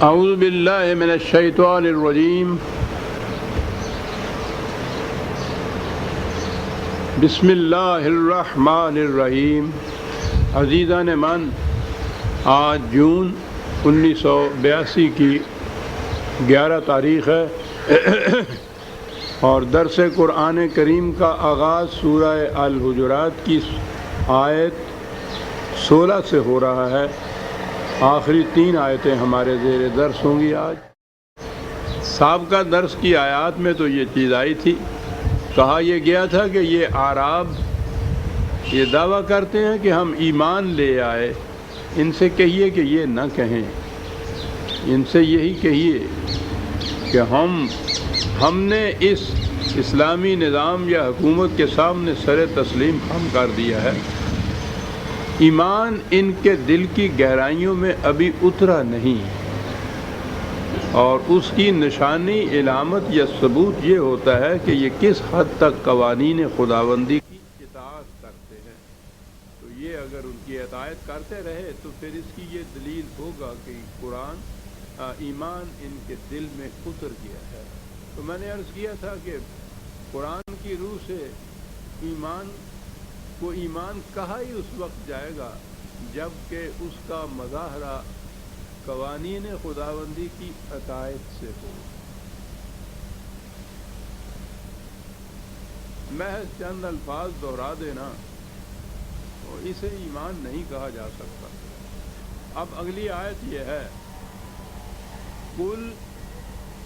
اعوذ باللہ من الشیطان الرجیم بسم اللہ الرحمن الرحیم۔ عزیزان من، آج جون 1982 کی 11 تاریخ ہے اور درس قرآن کریم کا آغاز سورہ الحجرات کی آیت 16 سے ہو رہا ہے۔ آخری 3 آیتیں ہمارے زیر درس ہوں گی آج۔ سابقہ درس کی آیات میں تو یہ چیز آئی تھی، کہا یہ گیا تھا کہ یہ اعراب یہ دعویٰ کرتے ہیں کہ ہم ایمان لے آئے، ان سے کہیے کہ یہ نہ کہیں، ان سے یہی کہیے کہ ہم نے اس اسلامی نظام یا حکومت کے سامنے سر تسلیم خم کر دیا ہے۔ ایمان ان کے دل کی گہرائیوں میں ابھی اترا نہیں، اور اس کی نشانی، علامت یا ثبوت یہ ہوتا ہے کہ یہ کس حد تک قوانین خداوندی کی اطاعت کرتے ہیں۔ تو یہ اگر ان کی اطاعت کرتے رہے تو پھر اس کی یہ دلیل ہوگا کہ ایمان ان کے دل میں اتر گیا ہے۔ تو میں نے عرض کیا تھا کہ قرآن کی روح سے ایمان کہا ہی اس وقت جائے گا جب کہ اس کا مظاہرہ قوانین خداوندی کی اطاعت سے ہو۔ محض چند الفاظ دہرا دینا تو اسے ایمان نہیں کہا جا سکتا۔ اب اگلی آیت یہ ہے، قُلْ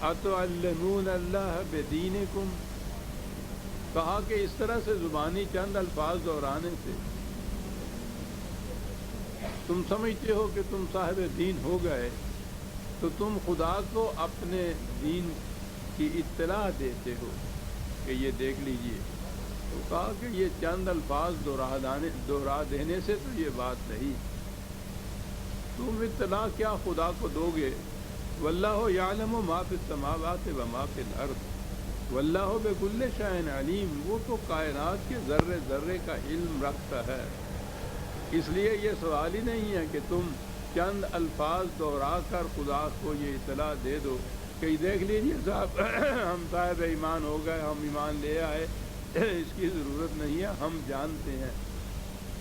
أَتُعَلِّمُونَ اللَّهَ بِدِينِكُمْ۔ کہا کہ اس طرح سے زبانی چند الفاظ دہرانے سے تم سمجھتے ہو کہ تم صاحب دین ہو گئے، تو تم خدا کو اپنے دین کی اطلاع دیتے ہو کہ یہ دیکھ لیجئے۔ تو کہا کہ یہ چند الفاظ دہرا دینے سے تو یہ بات نہیں، تم اطلاع کیا خدا کو دو گے؟ واللہ یعلم ما فی السماوات و ما فی الارض واللہ بکل شیء علیم۔ وہ تو کائنات کے ذرے ذرے کا علم رکھتا ہے، اس لیے یہ سوال ہی نہیں ہے کہ تم چند الفاظ دہرا کر خدا کو یہ اطلاع دے دو کہ دیکھ لیجیے صاحب ہم صاحب ایمان ہو گئے، ہم ایمان لے آئے۔ اس کی ضرورت نہیں ہے، ہم جانتے ہیں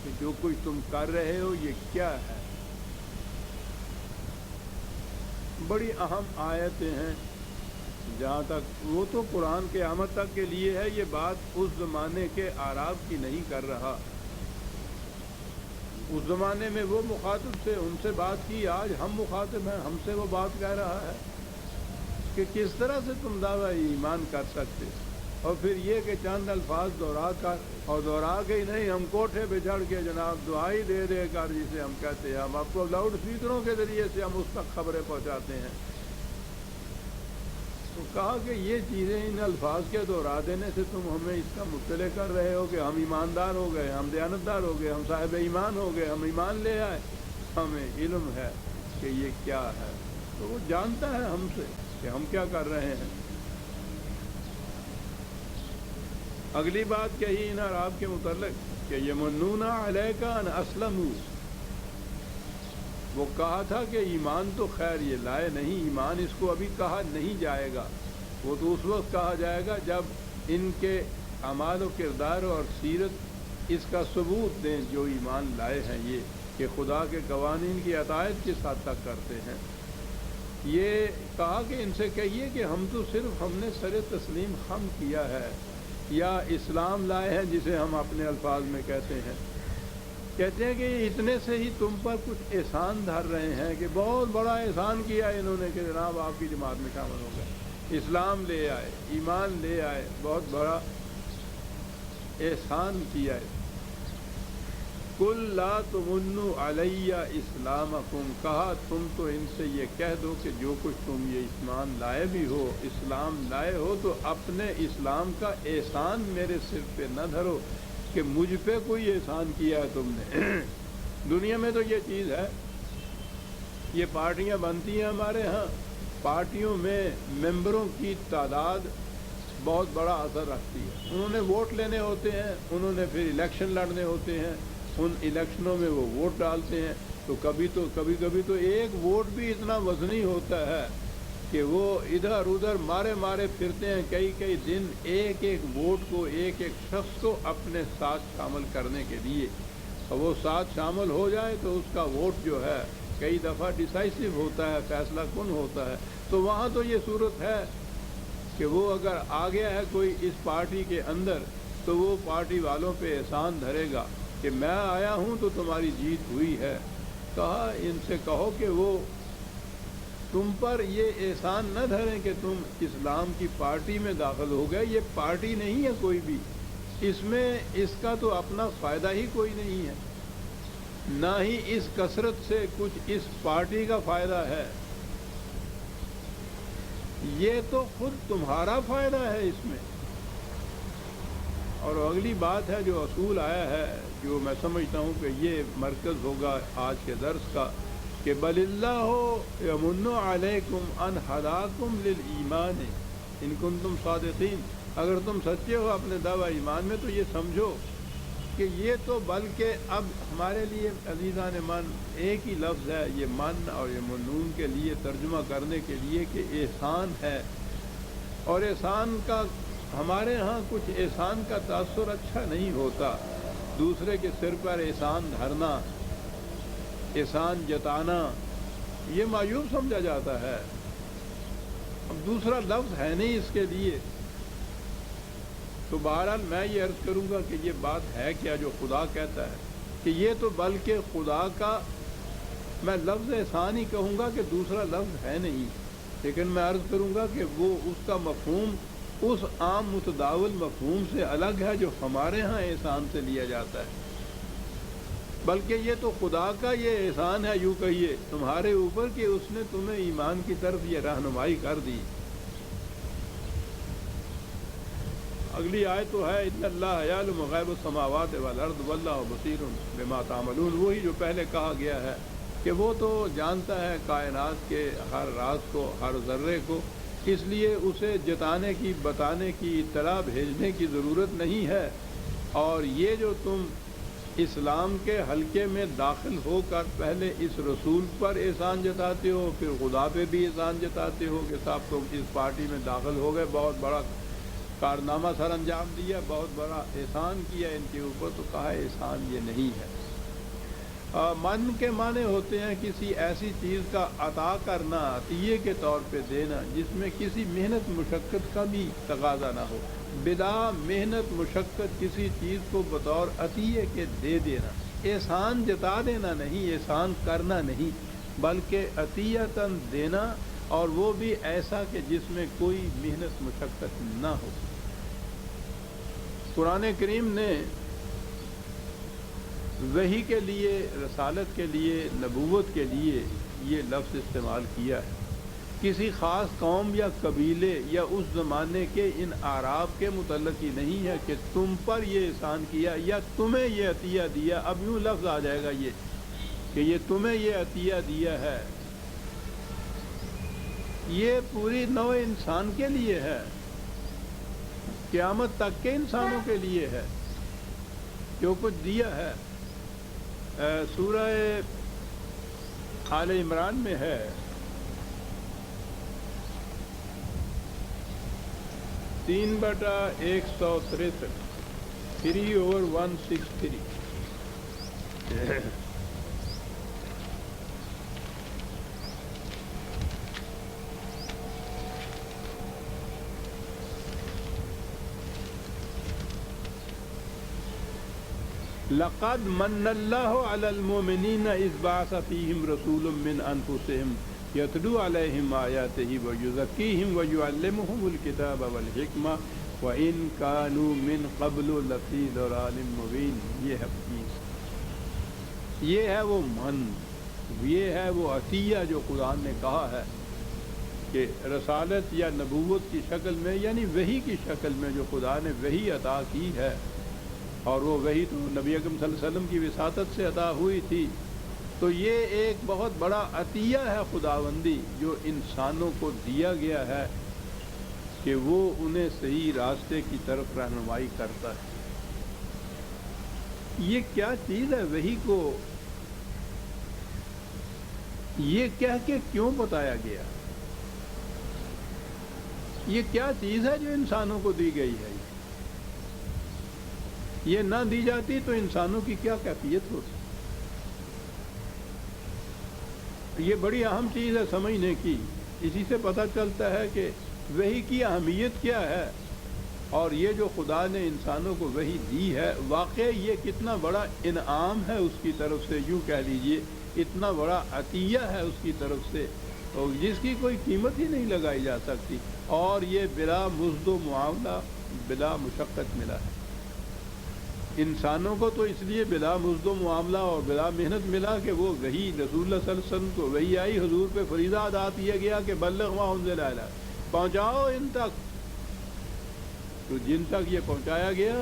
کہ جو کچھ تم کر رہے ہو یہ کیا ہے۔ بڑی اہم آیتیں ہیں، جہاں تک وہ تو قرآن قیامت تک کے لیے ہے، یہ بات اس زمانے کے اعراب کی نہیں کر رہا۔ اس زمانے میں وہ مخاطب سے ان سے بات کی، آج ہم مخاطب ہیں، ہم سے وہ بات کہہ رہا ہے کہ کس طرح سے تم دعویٰ ایمان کر سکتے، اور پھر یہ کہ چند الفاظ دہرا کر، اور دہرا کے ہی نہیں، ہم کوٹھے پہ چڑھ کے جناب دعائی دے دے کر، جسے ہم کہتے ہیں، ہم آپ کو لاؤڈ اسپیکروں کے ذریعے سے ہم اس تک خبریں پہنچاتے ہیں۔ تو کہا کہ یہ چیزیں ان الفاظ کے دہرا دینے سے تم ہمیں اس کا مطلع کر رہے ہو کہ ہم ایماندار ہو گئے، ہم دیانتدار ہو گئے، ہم صاحب ایمان ہو گئے، ہم ایمان لے آئے، ہمیں علم ہے کہ یہ کیا ہے۔ تو وہ جانتا ہے ہم سے کہ ہم کیا کر رہے ہیں۔ اگلی بات کہی ان اعراب کے متعلق کہ یمنون علیک ان اسلموا۔ وہ کہا تھا کہ ایمان تو خیر یہ لائے نہیں، ایمان اس کو ابھی کہا نہیں جائے گا، وہ تو اس وقت کہا جائے گا جب ان کے اعمال و کردار اور سیرت اس کا ثبوت دیں جو ایمان لائے ہیں، یہ کہ خدا کے قوانین کی اطاعت کس حد تک کرتے ہیں۔ یہ کہا کہ ان سے کہیے کہ ہم تو صرف ہم نے سر تسلیم خم کیا ہے، یا اسلام لائے ہیں جسے ہم اپنے الفاظ میں کہتے ہیں۔ کہتے ہیں کہ اتنے سے ہی تم پر کچھ احسان دھر رہے ہیں کہ بہت بڑا احسان کیا انہوں نے کہ جناب آپ کی جماعت میں شامل ہو گئے، اسلام لے آئے، ایمان لے آئے، بہت بڑا احسان کیا ہے۔ قُلْ لَا تُمُنُّوا عَلَيَّ إِسْلَامَكُمْ۔ کہا تم تو ان سے یہ کہہ دو کہ جو کچھ تم یہ ایمان لائے بھی ہو، اسلام لائے ہو، تو اپنے اسلام کا احسان میرے سر پہ نہ دھرو کہ مجھ پہ کوئی احسان کیا ہے تم نے۔ دنیا میں تو یہ چیز ہے، یہ پارٹیاں بنتی ہیں ہمارے ہاں، پارٹیوں میں ممبروں کی تعداد بہت بڑا اثر رکھتی ہے۔ انہوں نے ووٹ لینے ہوتے ہیں، انہوں نے پھر الیکشن لڑنے ہوتے ہیں، ان الیکشنوں میں وہ ووٹ ڈالتے ہیں، تو کبھی تو ایک ووٹ بھی اتنا وزنی ہوتا ہے کہ وہ ادھر ادھر مارے پھرتے ہیں کئی دن ایک ووٹ کو، ایک شخص کو اپنے ساتھ شامل کرنے کے لیے، اور وہ ساتھ شامل ہو جائے تو اس کا ووٹ جو ہے کئی دفعہ ڈیسائسو ہوتا ہے، فیصلہ کن ہوتا ہے۔ تو وہاں تو یہ صورت ہے کہ وہ اگر آ گیا ہے کوئی اس پارٹی کے اندر تو وہ پارٹی والوں پہ احسان دھرے گا کہ میں آیا ہوں تو تمہاری جیت ہوئی ہے۔ کہا ان سے کہو کہ وہ تم پر یہ احسان نہ دھریں کہ تم اسلام کی پارٹی میں داخل ہو گئے، یہ پارٹی نہیں ہے کوئی بھی، اس میں اس کا تو اپنا فائدہ ہی کوئی نہیں ہے، نہ ہی اس کثرت سے کچھ اس پارٹی کا فائدہ ہے، یہ تو خود تمہارا فائدہ ہے اس میں۔ اور اگلی بات ہے جو اصول آیا ہے، جو میں سمجھتا ہوں کہ یہ مرکز ہوگا آج کے درس کا، کہ بل اللہ یمن علیکم ان ہداکم للایمان ان کنتم صادقین، اگر تم سچے ہو اپنے دعوی ایمان میں تو یہ سمجھو کہ یہ تو بلکہ اب ہمارے لیے عزیزان من ایک ہی لفظ ہے، یہ من اور یہ منون کے لیے ترجمہ کرنے کے لیے کہ احسان ہے، اور احسان کا ہمارے ہاں کچھ احسان کا تاثر اچھا نہیں ہوتا، دوسرے کے سر پر احسان دھرنا، احسان جتانا، یہ معیوب سمجھا جاتا ہے۔ اب دوسرا لفظ ہے نہیں اس کے لیے، تو بہرحال میں یہ عرض کروں گا کہ یہ بات ہے کیا جو خدا کہتا ہے کہ یہ تو بلکہ خدا کا، میں لفظ احسان ہی کہوں گا کہ دوسرا لفظ ہے نہیں، لیکن میں عرض کروں گا کہ وہ اس کا مفہوم اس عام متداول مفہوم سے الگ ہے جو ہمارے ہاں احسان سے لیا جاتا ہے، بلکہ یہ تو خدا کا یہ احسان ہے، یوں کہیے تمہارے اوپر کہ اس نے تمہیں ایمان کی طرف یہ رہنمائی کر دی۔ اگلی آیت تو ہے ان اللہ یعلم غیب السماوات والارض واللہ بصیر بما تعملون، وہی جو پہلے کہا گیا ہے کہ وہ تو جانتا ہے کائنات کے ہر راز کو، ہر ذرے کو، اس لیے اسے جتانے کی، بتانے کی، اطلاع بھیجنے کی ضرورت نہیں ہے۔ اور یہ جو تم اسلام کے حلقے میں داخل ہو کر پہلے اس رسول پر احسان جتاتے ہو، پھر خدا پہ بھی احسان جتاتے ہو کہ صاحب تم اس پارٹی میں داخل ہو گئے، بہت بڑا کارنامہ سر انجام دیا، بہت بڑا احسان کیا ان کے اوپر، تو کہا احسان یہ نہیں ہے۔ من کے معنی ہوتے ہیں کسی ایسی چیز کا عطا کرنا، عطیے کے طور پہ دینا جس میں کسی محنت مشقت کا بھی تقاضا نہ ہو، بلا محنت مشقت کسی چیز کو بطور عطیے کے دے دینا، احسان جتا دینا نہیں، احسان کرنا نہیں، بلکہ عطیتاً دینا، اور وہ بھی ایسا کہ جس میں کوئی محنت مشقت نہ ہو۔ قرآن کریم نے وحی کے لیے، رسالت کے لیے، نبوت کے لیے یہ لفظ استعمال کیا ہے، کسی خاص قوم یا قبیلے یا اس زمانے کے ان اعراب کے متعلق ہی نہیں ہے کہ تم پر یہ احسان کیا یا تمہیں یہ عطیہ دیا، اب یوں لفظ آ جائے گا یہ کہ یہ تمہیں یہ عطیہ دیا ہے، یہ پوری نوع انسان کے لیے ہے، قیامت تک کے انسانوں کے لیے ہے جو کچھ دیا ہے۔ سورہ آل عمران میں ہے 3/163 3/163 لقد من اللہ علی المؤمنین اذ بعث فیہم رسول من انفسہم یتلو علیہم آیاتہ ویزکیہم ویعلمہم الکتاب والحکمہ وَإِن كَانُوا مِن قَبْلُ لَفِي ضَلَالٍ مُبِينٍ۔ یہ ہے چیز، یہ ہے وہ من، یہ ہے وہ عطیہ جو قرآن نے کہا ہے کہ رسالت یا نبوت کی شکل میں، یعنی وحی کی شکل میں جو خدا نے وحی عطا کی ہے، اور وہ وحی تو نبی اکرم صلی اللہ علیہ وسلم کی وساطت سے عطا ہوئی تھی، تو یہ ایک بہت بڑا عطیہ ہے خداوندی جو انسانوں کو دیا گیا ہے کہ وہ انہیں صحیح راستے کی طرف رہنمائی کرتا ہے۔ یہ کیا چیز ہے وحی کو یہ کہہ کے کیوں بتایا گیا؟ یہ کیا چیز ہے جو انسانوں کو دی گئی ہے؟ یہ نہ دی جاتی تو انسانوں کی کیا کیفیت ہوتی؟ یہ بڑی اہم چیز ہے سمجھنے کی۔ اسی سے پتہ چلتا ہے کہ وحی کی اہمیت کیا ہے، اور یہ جو خدا نے انسانوں کو وحی دی ہے واقعی یہ کتنا بڑا انعام ہے اس کی طرف سے، یوں کہہ لیجئے اتنا بڑا عطیہ ہے اس کی طرف سے، اور جس کی کوئی قیمت ہی نہیں لگائی جا سکتی، اور یہ بلا مزد و معاملہ بلا مشقت ملا ہے انسانوں کو۔ تو اس لیے بلا مزد و معاملہ اور بلا محنت ملا کہ وہ وحی رسول اللہ صلی اللہ علیہ وسلم کو وحی آئی، حضور پہ فریضہ ادا کیا گیا کہ بلغ ما انزل الیک، پہنچاؤ ان تک، تو جن تک یہ پہنچایا گیا،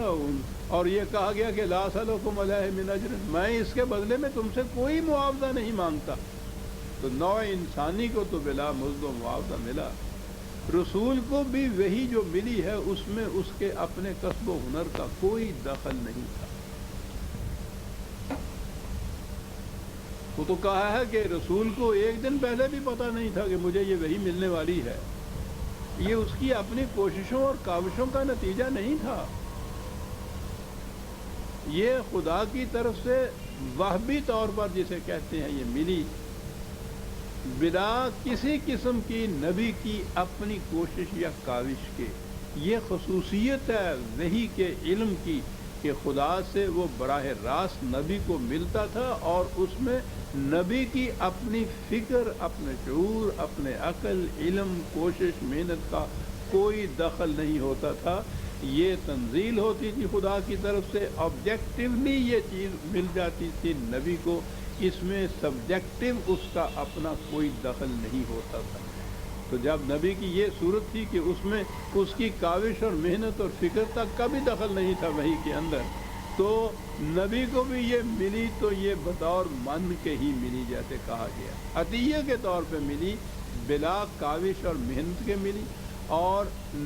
اور یہ کہا گیا کہ لا اسألکم علیہ من اجر، میں اس کے بدلے میں تم سے کوئی معاوضہ نہیں مانگتا۔ تو نوع انسانی کو تو بلا مزد و معاوضہ ملا، رسول کو بھی وہی جو ملی ہے اس میں اس کے اپنے کسب و ہنر کا کوئی دخل نہیں تھا۔ وہ تو کہا ہے کہ رسول کو ایک دن پہلے بھی پتہ نہیں تھا کہ مجھے یہ وحی ملنے والی ہے، یہ اس کی اپنی کوششوں اور کاوشوں کا نتیجہ نہیں تھا، یہ خدا کی طرف سے وہبی طور پر جسے کہتے ہیں یہ ملی، بلا کسی قسم کی نبی کی اپنی کوشش یا کاوش کے۔ یہ خصوصیت ہے وحی کے علم کی کہ خدا سے وہ براہ راست نبی کو ملتا تھا، اور اس میں نبی کی اپنی فکر، اپنے شعور، اپنے عقل، علم، کوشش، محنت کا کوئی دخل نہیں ہوتا تھا۔ یہ تنزیل ہوتی تھی خدا کی طرف سے، آبجیکٹیولی یہ چیز مل جاتی تھی نبی کو، اس میں سبجیکٹیو اس کا اپنا کوئی دخل نہیں ہوتا تھا۔ تو جب نبی کی یہ صورت تھی کہ اس میں اس کی کاوش اور محنت اور فکر تک کا بھی دخل نہیں تھا وحی کے اندر، تو نبی کو بھی یہ ملی تو یہ بطور من کے ہی ملی، جیسے کہا گیا عطیہ کے طور پہ ملی، بلا کاوش اور محنت کے ملی۔ اور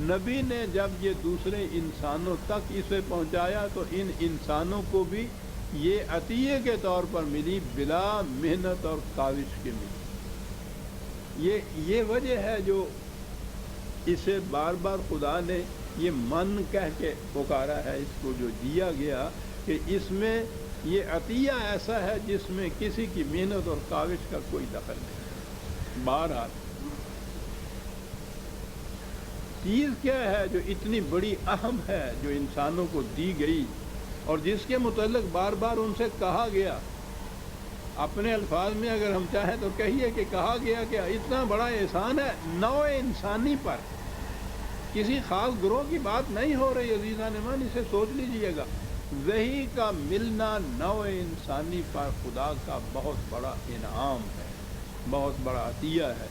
نبی نے جب یہ دوسرے انسانوں تک اسے پہنچایا تو ان انسانوں کو بھی یہ عطیہ کے طور پر ملی، بلا محنت اور کاوش کے ملی۔ یہ وجہ ہے جو اسے بار بار خدا نے یہ من کہہ کے پکارا ہے، اس کو جو دیا گیا کہ اس میں یہ عطیہ ایسا ہے جس میں کسی کی محنت اور کاوش کا کوئی دخل نہیں۔ بہرحال چیز کیا ہے جو اتنی بڑی اہم ہے جو انسانوں کو دی گئی اور جس کے متعلق بار بار ان سے کہا گیا، اپنے الفاظ میں اگر ہم چاہیں تو کہیے کہ کہا گیا کہ اتنا بڑا احسان ہے نوع انسانی پر، کسی خاص گروہ کی بات نہیں ہو رہی عزیزان ایمان، اسے سوچ لیجئے گا، وحی کا ملنا نوع انسانی پر خدا کا بہت بڑا انعام ہے، بہت بڑا عطیہ ہے۔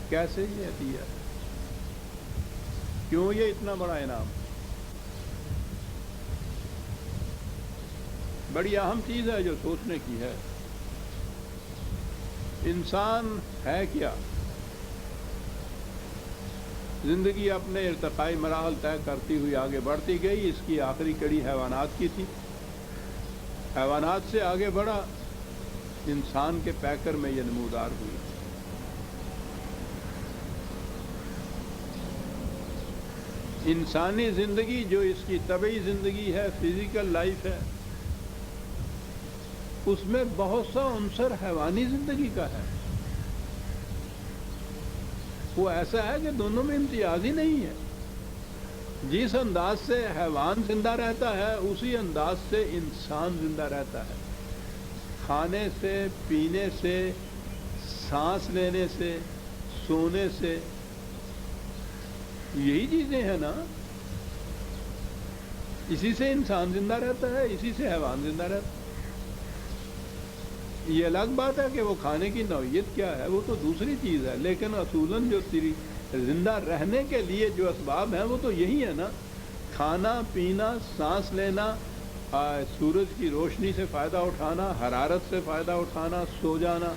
کیسے یہ عطیہ ہے؟ کیوں یہ اتنا بڑا انعام؟ بڑی اہم چیز ہے جو سوچنے کی ہے۔ انسان ہے کیا؟ زندگی اپنے ارتقائی مراحل طے کرتی ہوئی آگے بڑھتی گئی، اس کی آخری کڑی حیوانات کی تھی، حیوانات سے آگے بڑھا، انسان کے پیکر میں یہ نمودار ہوئی۔ انسانی زندگی جو اس کی طبعی زندگی ہے، فزیکل لائف ہے، اس میں بہت سا عنصر حیوانی زندگی کا ہے، وہ ایسا ہے کہ دونوں میں امتیاز ہی نہیں ہے۔ جس انداز سے حیوان زندہ رہتا ہے اسی انداز سے انسان زندہ رہتا ہے، کھانے سے، پینے سے، سانس لینے سے، سونے سے، یہی چیزیں ہیں نا، اسی سے انسان زندہ رہتا ہے، اسی سے حیوان زندہ رہتا ہے۔ یہ الگ بات ہے کہ وہ کھانے کی نوعیت کیا ہے، وہ تو دوسری چیز ہے، لیکن اصولاً جو زندہ رہنے کے لیے جو اسباب ہیں وہ تو یہی ہے نا، کھانا پینا، سانس لینا، سورج کی روشنی سے فائدہ اٹھانا، حرارت سے فائدہ اٹھانا، سو جانا،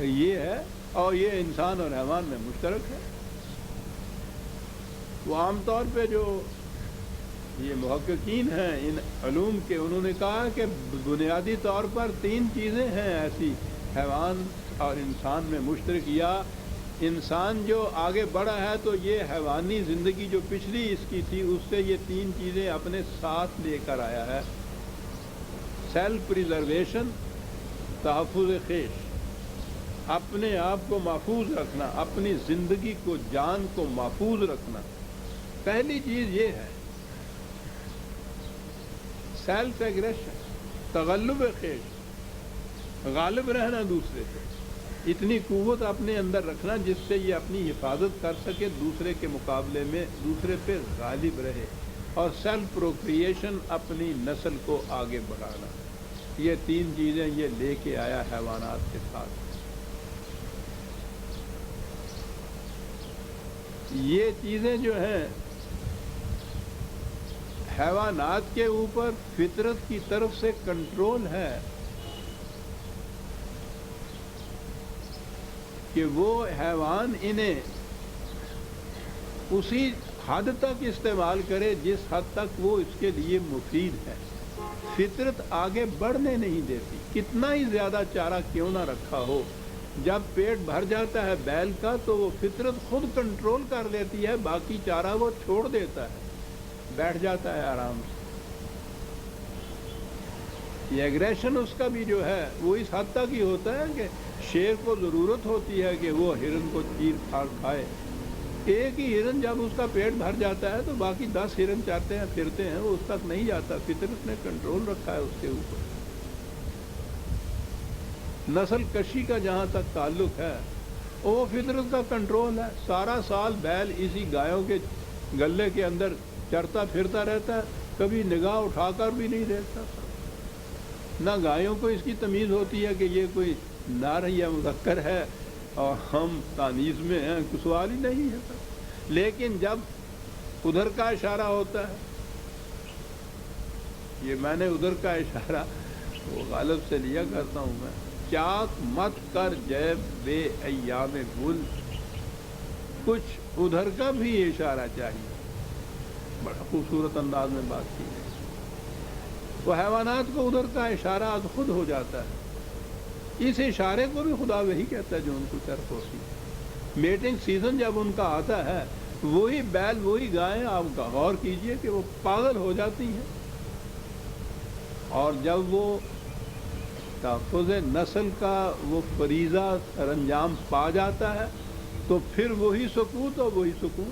یہ ہے، اور یہ انسان اور حیوان میں مشترک ہے۔ وہ عام طور پہ جو یہ محققین ہیں ان علوم کے، انہوں نے کہا کہ بنیادی طور پر 3 چیزیں ہیں ایسی حیوان اور انسان میں مشترک، یا انسان جو آگے بڑھا ہے تو یہ حیوانی زندگی جو پچھلی اس کی تھی اس سے یہ 3 چیزیں اپنے ساتھ لے کر آیا ہے: سیلف پریزرویشن، تحفظ خیش، اپنے آپ کو محفوظ رکھنا، اپنی زندگی کو، جان کو محفوظ رکھنا۔ پہلی چیز یہ ہے سیلف ایگریشن، تغلب خیش، غالب رہنا دوسرے پہ، اتنی قوت اپنے اندر رکھنا جس سے یہ اپنی حفاظت کر سکے، دوسرے کے مقابلے میں دوسرے پہ غالب رہے، اور سیلف پروکریشن، اپنی نسل کو آگے بڑھانا۔ یہ 3 چیزیں یہ لے کے آیا حیوانات کے ساتھ۔ یہ چیزیں جو ہیں حیوانات کے اوپر فطرت کی طرف سے کنٹرول ہے کہ وہ حیوان انہیں اسی حد تک استعمال کرے جس حد تک وہ اس کے لیے مفید ہے۔ فطرت آگے بڑھنے نہیں دیتی، کتنا ہی زیادہ چارہ کیوں نہ رکھا ہو، جب پیٹ بھر جاتا ہے بیل کا تو وہ فطرت خود کنٹرول کر لیتی ہے، باقی چارہ وہ چھوڑ دیتا ہے، بیٹھ جاتا ہے آرام سے۔ یہ ایگریشن اس کا بھی جو ہے وہ اس حد تک ہی ہوتا ہے کہ شیر کو ضرورت ہوتی ہے کہ وہ ہرن کو چیر پھاڑ کھائے۔ ایک ہی ہرن جب اس کا پیٹ بھر جاتا ہے تو باقی 10 ہرن چاہتے ہیں پھرتے ہیں، وہ اس تک نہیں جاتا، فطرت نے کنٹرول رکھا ہے اس کے اوپر۔ نسل کشی کا جہاں تک تعلق ہے وہ فطرت کا کنٹرول ہے۔ سارا سال بیل اسی گایوں کے گلے کے اندر چرتا پھرتا رہتا ہے، کبھی نگاہ اٹھا کر بھی نہیں دیکھتا، نہ گایوں کو اس کی تمیز ہوتی ہے کہ یہ کوئی نر یا مذکر ہے اور ہم تانیث میں ہیں، کوئی سوال ہی نہیں ہے۔ لیکن جب ادھر کا اشارہ ہوتا ہے، یہ میں نے ادھر کا اشارہ وہ غالب سے لیا کرتا ہوں میں، چاک مت کر جیب بے ایام گل، کچھ ادھر کا بھی اشارہ چاہیے۔ بڑا خوبصورت انداز میں بات کی ہے۔ وہ حیوانات کو ادھر کا اشارہ خود ہو جاتا ہے، اس اشارے کو بھی خدا وہی کہتا ہے جو ان کو طرف ہوتی ہے۔ میٹنگ سیزن جب ان کا آتا ہے، وہی بیل وہی گائیں، آپ غور کیجئے کہ وہ پاگل ہو جاتی ہیں، اور جب وہ تحفظ نسل کا وہ فریضہ سر انجام پا جاتا ہے تو پھر وہی سکوت اور وہی سکون،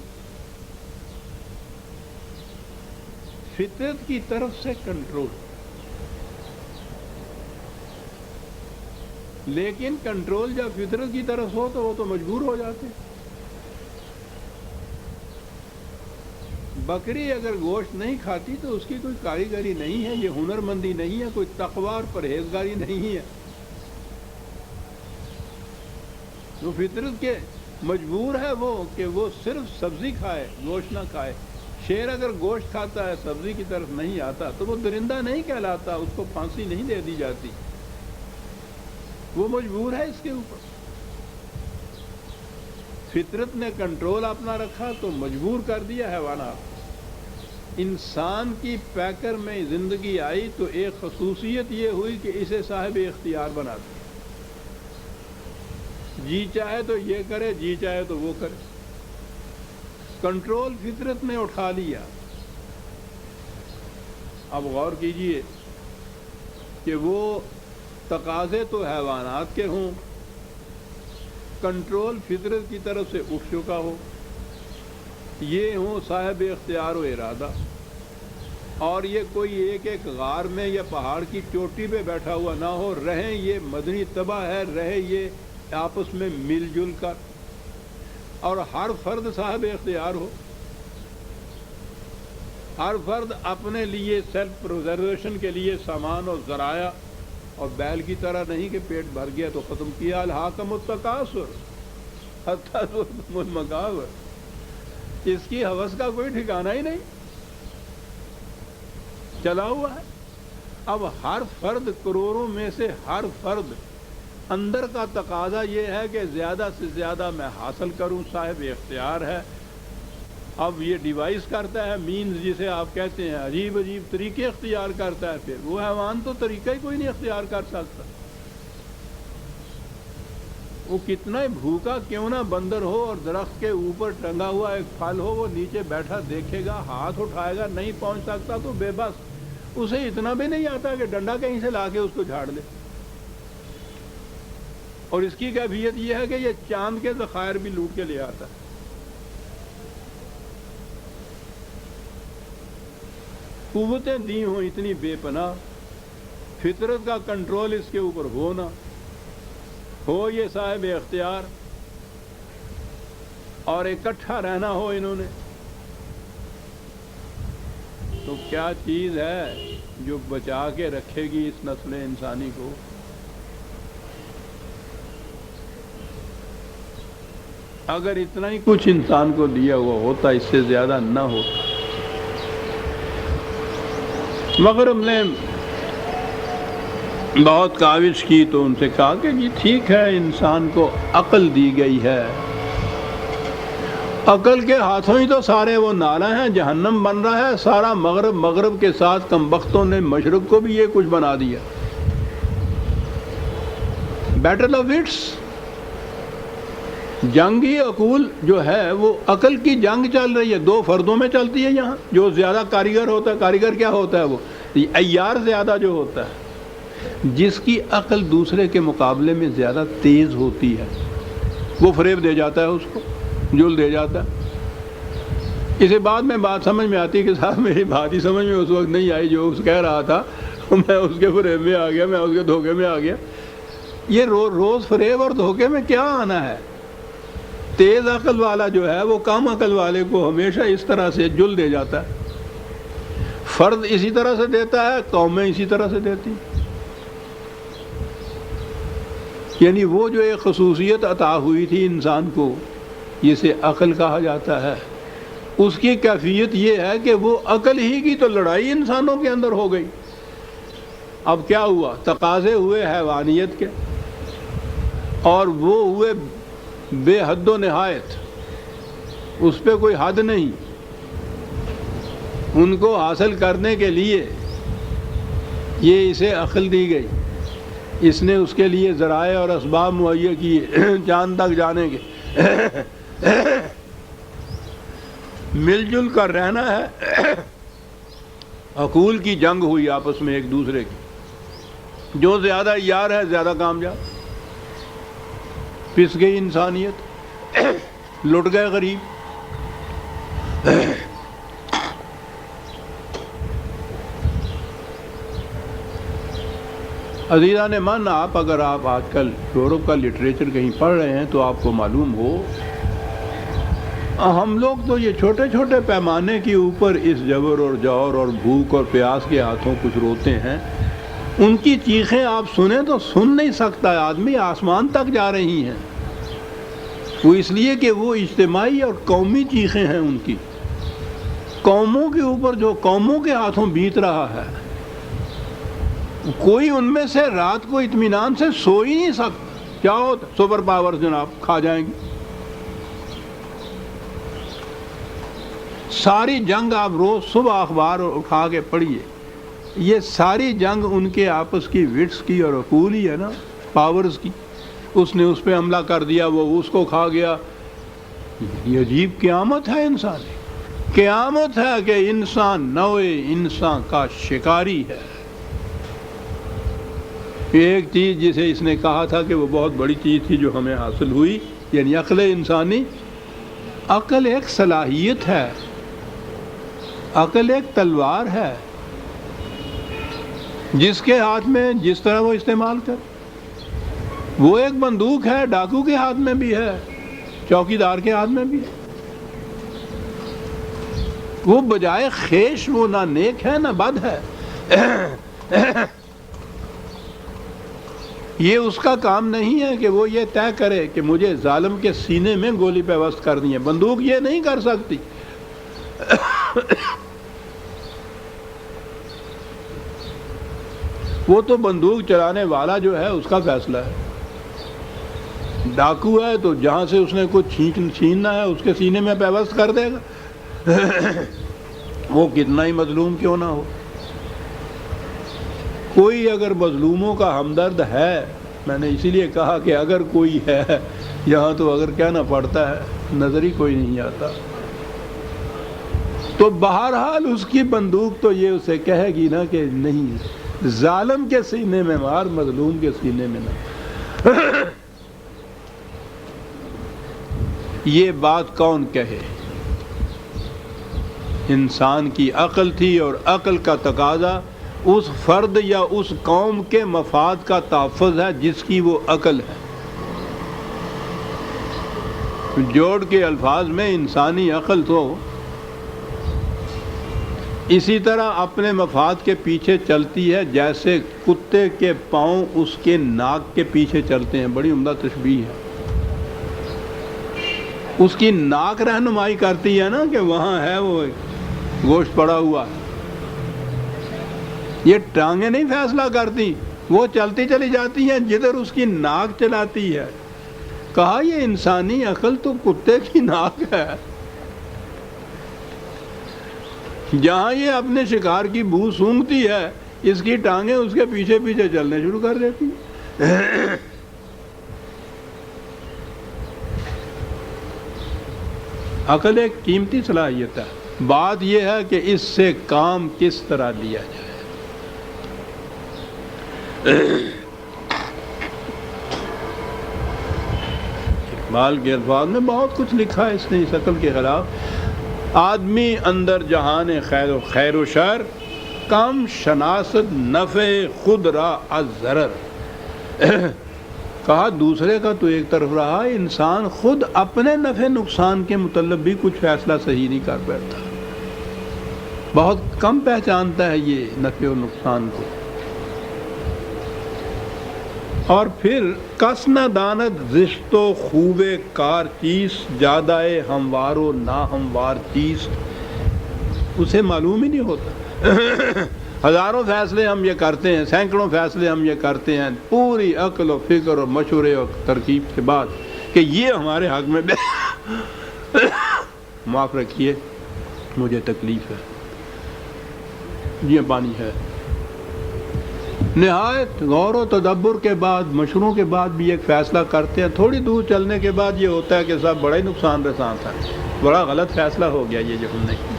فطرت کی طرف سے کنٹرول۔ لیکن کنٹرول جب فطرت کی طرف ہو تو وہ تو مجبور ہو جاتے ہیں۔ بکری اگر گوشت نہیں کھاتی تو اس کی کوئی کاریگری نہیں ہے، یہ ہنر مندی نہیں ہے، کوئی تقوی اور پرہیزگاری نہیں ہے، وہ فطرت کے مجبور ہے وہ کہ وہ صرف سبزی کھائے، گوشت نہ کھائے۔ شیر اگر گوشت کھاتا ہے سبزی کی طرف نہیں آتا تو وہ درندہ نہیں کہلاتا، اس کو پھانسی نہیں دے دی جاتی، وہ مجبور ہے اس کے اوپر۔ فطرت نے کنٹرول اپنا رکھا تو مجبور کر دیا حیوانات۔ انسان کی پیکر میں زندگی آئی تو ایک خصوصیت یہ ہوئی کہ اسے صاحب اختیار بنا دیا، جی چاہے تو یہ کرے، جی چاہے تو وہ کرے، کنٹرول فطرت نے اٹھا لیا۔ اب غور کیجئے کہ وہ تقاضے تو حیوانات کے ہوں، کنٹرول فطرت کی طرف سے اٹھ چکا ہو، یہ ہوں صاحب اختیار و ارادہ، اور یہ کوئی ایک ایک غار میں یا پہاڑ کی چوٹی پہ بیٹھا ہوا نہ ہو، رہیں یہ مدنی طبع ہے، رہے یہ آپس میں مل جل کر، اور ہر فرد صاحب اختیار ہو، ہر فرد اپنے لیے سیلف پریزرویشن کے لیے سامان اور ذرائع، اور بیل کی طرح نہیں کہ پیٹ بھر گیا تو ختم کیا، الحاکم التکاثر حتی زرتم المقابر، اس کی ہوس کا کوئی ٹھکانہ ہی نہیں، چلا ہوا ہے۔ اب ہر فرد، کروڑوں میں سے ہر فرد اندر کا تقاضا یہ ہے کہ زیادہ سے زیادہ میں حاصل کروں، صاحب اختیار ہے، اب یہ ڈیوائس کرتا ہے، مینز جسے آپ کہتے ہیں، عجیب عجیب طریقے اختیار کرتا ہے. پھر وہ حیوان تو طریقہ ہی کوئی نہیں اختیار کر سکتا. وہ کتنا ہی بھوکا کیوں نہ بندر ہو اور درخت کے اوپر ٹنگا ہوا ایک پھل ہو، وہ نیچے بیٹھا دیکھے گا، ہاتھ اٹھائے گا، نہیں پہنچ سکتا تو بے بس. اسے اتنا بھی نہیں آتا کہ ڈنڈا کہیں سے لا کے اس کو جھاڑ دے. اور اس کی کیفیت یہ ہے کہ یہ چاند کے ذخائر بھی لوٹ کے لے آتا ہے. قوتیں دی ہوں اتنی بے پناہ، فطرت کا کنٹرول اس کے اوپر ہونا ہو، یہ صاحب اختیار، اور اکٹھا رہنا ہو انہوں نے، تو کیا چیز ہے جو بچا کے رکھے گی اس نسل انسانی کو؟ اگر اتنا ہی کچھ انسان کو دیا ہوا ہوتا، اس سے زیادہ نہ ہوتا. مغرب نے بہت کاوش کی تو ان سے کہا کہ جی ٹھیک ہے، انسان کو عقل دی گئی ہے، عقل کے ہاتھوں ہی تو سارے وہ نالہ ہیں، جہنم بن رہا ہے سارا مغرب، مغرب کے ساتھ کمبختوں نے مشرق کو بھی یہ کچھ بنا دیا. بیٹل آف وٹس، جنگی عقول جو ہے وہ عقل کی جنگ چل رہی ہے، دو فردوں میں چلتی ہے. یہاں جو زیادہ کاریگر ہوتا ہے، کاریگر کیا ہوتا ہے؟ وہ عیار زیادہ جو ہوتا ہے، جس کی عقل دوسرے کے مقابلے میں زیادہ تیز ہوتی ہے، وہ فریب دے جاتا ہے، اس کو جل دے جاتا ہے. اسے بعد میں بات سمجھ میں آتی ہے کہ صاحب میری بات ہی سمجھ میں اس وقت نہیں آئی جو اس کہہ رہا تھا، میں اس کے فریب میں آ گیا، میں اس کے دھوکے میں آ گیا. یہ روز فریب اور دھوکے میں کیا آنا ہے؟ تیز عقل والا جو ہے وہ کم عقل والے کو ہمیشہ اس طرح سے جل دے جاتا ہے. فرد اسی طرح سے دیتا ہے، قومیں اسی طرح سے دیتی. یعنی وہ جو ایک خصوصیت عطا ہوئی تھی انسان کو، جسے عقل کہا جاتا ہے، اس کی کیفیت یہ ہے کہ وہ عقل ہی کی تو لڑائی انسانوں کے اندر ہو گئی. اب کیا ہوا؟ تقاضے ہوئے حیوانیت کے، اور وہ ہوئے بے حد و نہایت، اس پہ کوئی حد نہیں. ان کو حاصل کرنے کے لیے یہ اسے عقل دی گئی، اس نے اس کے لیے ذرائع اور اسباب مہیا کیے چاند تک جانے کے. مل جل کر رہنا ہے. عقول کی جنگ ہوئی آپس میں ایک دوسرے کی، جو زیادہ یار ہے زیادہ کامیاب. پس گئی انسانیت، لٹ گئے غریب. عزیزان من، اگر آپ آج کل یورپ کا لٹریچر کہیں پڑھ رہے ہیں تو آپ کو معلوم ہو، ہم لوگ تو یہ چھوٹے چھوٹے پیمانے کے اوپر اس جبر اور جور اور بھوک اور پیاس کے ہاتھوں کچھ روتے ہیں. ان کی چیخیں آپ سنیں تو سن نہیں سکتا آدمی، آسمان تک جا رہی ہیں. وہ اس لیے کہ وہ اجتماعی اور قومی چیخیں ہیں ان کی، قوموں کے اوپر جو قوموں کے ہاتھوں بیت رہا ہے. کوئی ان میں سے رات کو اطمینان سے سو ہی نہیں سکتا. کیا ہوتا؟ سپر پاور جناب کھا جائیں گے. ساری جنگ آپ روز صبح اخبار اٹھا کے پڑھیے، یہ ساری جنگ ان کے آپس کی وٹس کی اور عقول ہی ہے نا، پاورز کی. اس نے اس پہ حملہ کر دیا، وہ اس کو کھا گیا. یہ عجیب قیامت ہے انسانی. قیامت ہے کہ انسان نوع انسان کا شکاری ہے. ایک چیز جسے اس نے کہا تھا کہ وہ بہت بڑی چیز تھی جو ہمیں حاصل ہوئی، یعنی عقل انسانی. عقل ایک صلاحیت ہے، عقل ایک تلوار ہے، جس کے ہاتھ میں جس طرح وہ استعمال کر. وہ ایک بندوق ہے، ڈاکو کے ہاتھ میں بھی ہے، چوکیدار کے ہاتھ میں بھی ہے. وہ بجائے خیش وہ نہ نیک ہے نہ بد ہے. یہ اس کا کام نہیں ہے کہ وہ یہ طے کرے کہ مجھے ظالم کے سینے میں گولی پیوست کرنی ہے. بندوق یہ نہیں کر سکتی. وہ تو بندوق چلانے والا جو ہے اس کا فیصلہ ہے. ڈاکو ہے تو جہاں سے اس نے کچھ چھیننا ہے اس کے سینے میں پیوست کر دے گا. وہ کتنا ہی مظلوم کیوں نہ ہو. کوئی اگر مظلوموں کا ہمدرد ہے، میں نے اسی لیے کہا کہ اگر کوئی ہے، یہاں تو اگر کہنا پڑتا ہے، نظر ہی کوئی نہیں آتا، تو بہرحال اس کی بندوق تو یہ اسے کہے گی نا کہ نہیں، ظالم کے سینے میں مار، مظلوم کے سینے میں نہ. یہ بات کون کہے؟ انسان کی عقل تھی، اور عقل کا تقاضا اس فرد یا اس قوم کے مفاد کا تحفظ ہے جس کی وہ عقل ہے. جوڑ کے الفاظ میں انسانی عقل تو اسی طرح اپنے مفاد کے پیچھے چلتی ہے جیسے کتے کے پاؤں اس کے ناک کے پیچھے چلتے ہیں. بڑی عمدہ تشبیہ ہے. اس کی ناک رہنمائی کرتی ہے نا کہ وہاں ہے وہ گوشت پڑا ہوا. یہ ٹانگیں نہیں فیصلہ کرتی، وہ چلتی چلی جاتی ہیں جدھر اس کی ناک چلاتی ہے. کہا یہ انسانی عقل تو کتے کی ناک ہے. جہاں یہ اپنے شکار کی بو سونگتی ہے، اس کی ٹانگیں اس کے پیچھے پیچھے چلنے شروع کر دیتی ہیں. عقل ایک قیمتی صلاحیت ہے. بات یہ ہے کہ اس سے کام کس طرح لیا جائے. اقبال کے الفاظ میں بہت کچھ لکھا ہے اس نے اس عقل کے خلاف. آدمی اندر جہان خیر و شر، کم شناست نفع خود را از ضرر. کہا دوسرے کا تو ایک طرف رہا، انسان خود اپنے نفع نقصان کے متعلق بھی کچھ فیصلہ صحیح نہیں کر بیٹھتا. بہت کم پہچانتا ہے یہ نفع و نقصان کو. اور پھر کس نہ داند زشت و خوب کار چیز، جادائے ہموار و نا ہموار چیز. اسے معلوم ہی نہیں ہوتا. ہزاروں فیصلے ہم یہ کرتے ہیں، سینکڑوں فیصلے ہم یہ کرتے ہیں پوری عقل و فکر اور مشورے اور ترکیب کے بعد کہ یہ ہمارے حق میں معاف رکھیے مجھے تکلیف ہے، یہ پانی ہے. نہایت غور و تدبر کے بعد، مشوروں کے بعد بھی ایک فیصلہ کرتے ہیں. تھوڑی دور چلنے کے بعد یہ ہوتا ہے کہ صاحب بڑا ہی نقصان رساں تھا، بڑا غلط فیصلہ ہو گیا یہ جو ہم نے کیا.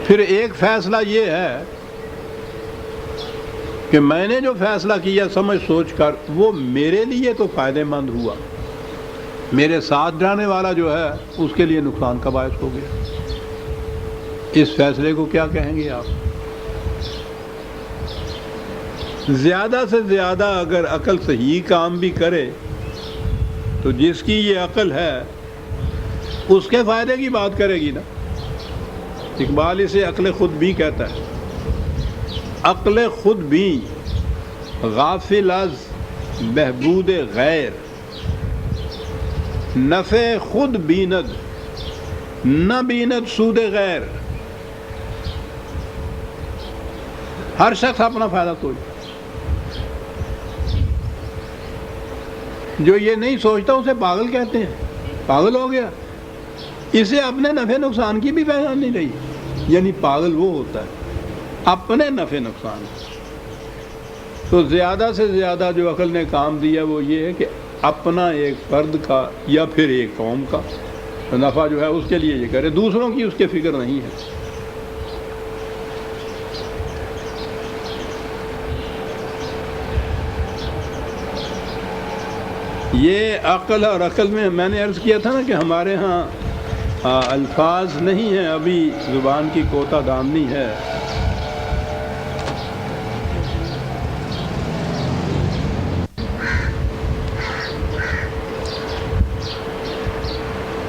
پھر ایک فیصلہ یہ ہے کہ میں نے جو فیصلہ کیا سمجھ سوچ کر، وہ میرے لیے تو فائدہ مند ہوا، میرے ساتھ جانے والا جو ہے اس کے لیے نقصان کا باعث ہو گیا. اس فیصلے کو کیا کہیں گے آپ؟ زیادہ سے زیادہ اگر عقل صحیح کام بھی کرے تو جس کی یہ عقل ہے اس کے فائدے کی بات کرے گی نا. اقبال اسے عقل خود بھی کہتا ہے. عقل خود بھی غافل از بہبود غیر، نفع خود بیند نہ بیند سود غیر. ہر شخص اپنا فائدہ کوئی، جو یہ نہیں سوچتا اسے پاگل کہتے ہیں. پاگل ہو گیا، اسے اپنے نفع نقصان کی بھی پہچان نہیں رہی. یعنی پاگل وہ ہوتا ہے اپنے نفع نقصان. تو زیادہ سے زیادہ جو عقل نے کام دیا وہ یہ ہے کہ اپنا ایک فرد کا یا پھر ایک قوم کا نفع جو ہے اس کے لیے یہ کرے، دوسروں کی اس کے فکر نہیں ہے. یہ عقل اور عقل میں نے عرض کیا تھا نا کہ ہمارے ہاں الفاظ نہیں ہیں، ابھی زبان کی کوتا دامنی ہے.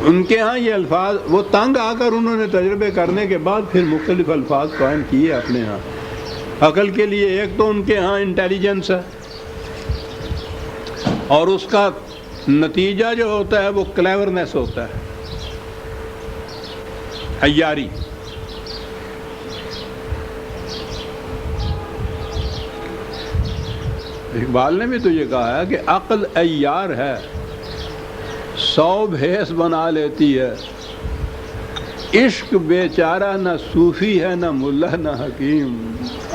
ان کے ہاں یہ الفاظ وہ تنگ آ کر انہوں نے تجربے کرنے کے بعد پھر مختلف الفاظ قائم کیے اپنے ہاں. عقل کے لیے ایک تو ان کے ہاں انٹیلیجنس ہے، اور اس کا نتیجہ جو ہوتا ہے وہ کلیورنس ہوتا ہے، عیاری. اقبال نے بھی تو یہ کہا ہے کہ عقل عیار ہے 100 بھیس بنا لیتی ہے، عشق بیچارہ نہ صوفی ہے نہ ملا نہ حکیم،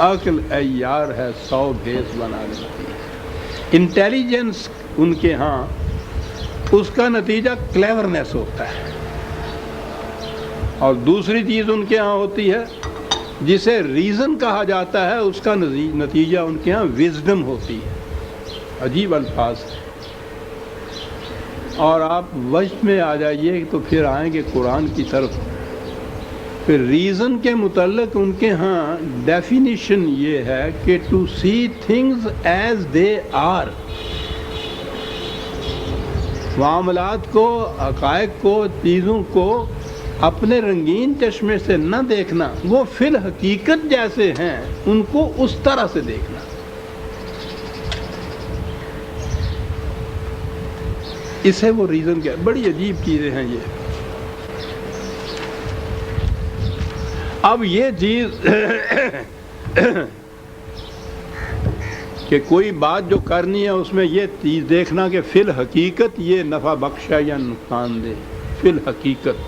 عقل عیار ہے 100 بھیس بنا لیتی ہے۔ انٹیلیجنس ان کے ہاں اس کا نتیجہ کلیورنیس ہوتا ہے، اور دوسری چیز ان کے ہاں ہوتی ہے جسے ریزن کہا جاتا ہے، اس کا نتیجہ ان کے ہاں وزڈم ہوتی ہے۔ عجیب الفاظ ہے۔ اور آپ وجد میں آ جائیے تو پھر آئیں گے قرآن کی طرف۔ پھر ریزن کے متعلق ان کے ہاں ڈیفینیشن یہ ہے کہ to see things as they are, معاملات کو، حقائق کو، چیزوں کو اپنے رنگین چشمے سے نہ دیکھنا، وہ فی الحقیقت جیسے ہیں ان کو اس طرح سے دیکھنا۔ اسے وہ ریزن کیا، بڑی عجیب چیزیں ہیں یہ۔ اب یہ چیز کہ کوئی بات جو کرنی ہے اس میں یہ چیز دیکھنا کہ فی الحقیقت یہ نفع بخش ہے یا نقصان دہ، فی الحقیقت۔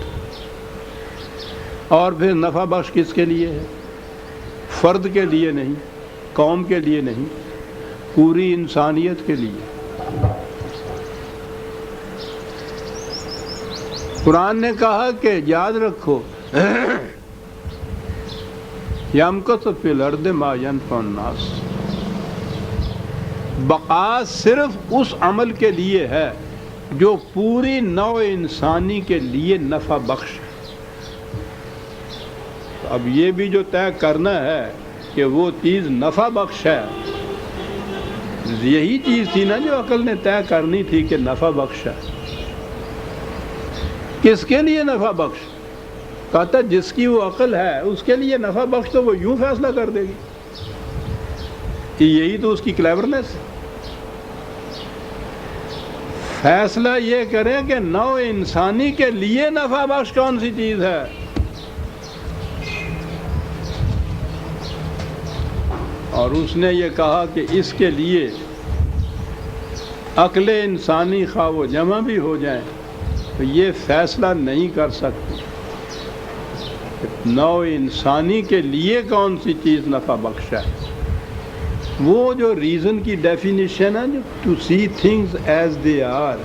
اور پھر نفع بخش کس کے لیے ہے؟ فرد کے لیے نہیں، قوم کے لیے نہیں، پوری انسانیت کے لیے۔ قرآن نے کہا کہ یاد رکھو یمکث فی الارض ما ینفع الناس، بقا صرف اس عمل کے لیے ہے جو پوری نوع انسانی کے لیے نفع بخش ہے۔ اب یہ بھی جو طے کرنا ہے کہ وہ چیز نفع بخش ہے، یہی چیز تھی نا جو عقل نے طے کرنی تھی کہ نفع بخش ہے۔ کس کے لیے نفع بخش؟ کہتا جس کی وہ عقل ہے اس کے لیے نفع بخش تو وہ یوں فیصلہ کر دے گی، یہی تو اس کی کلیورنیس۔ فیصلہ یہ کریں کہ نوع انسانی کے لیے نفع بخش کون سی چیز ہے۔ اور اس نے یہ کہا کہ اس کے لیے عقل انسانی خواہ وہ جمع بھی ہو جائیں تو یہ فیصلہ نہیں کر سکتی نوع انسانی کے لیے کون سی چیز نفع بخش ہے۔ وہ جو ریزن کی ڈیفینیشن ہے، جو to see things as they are,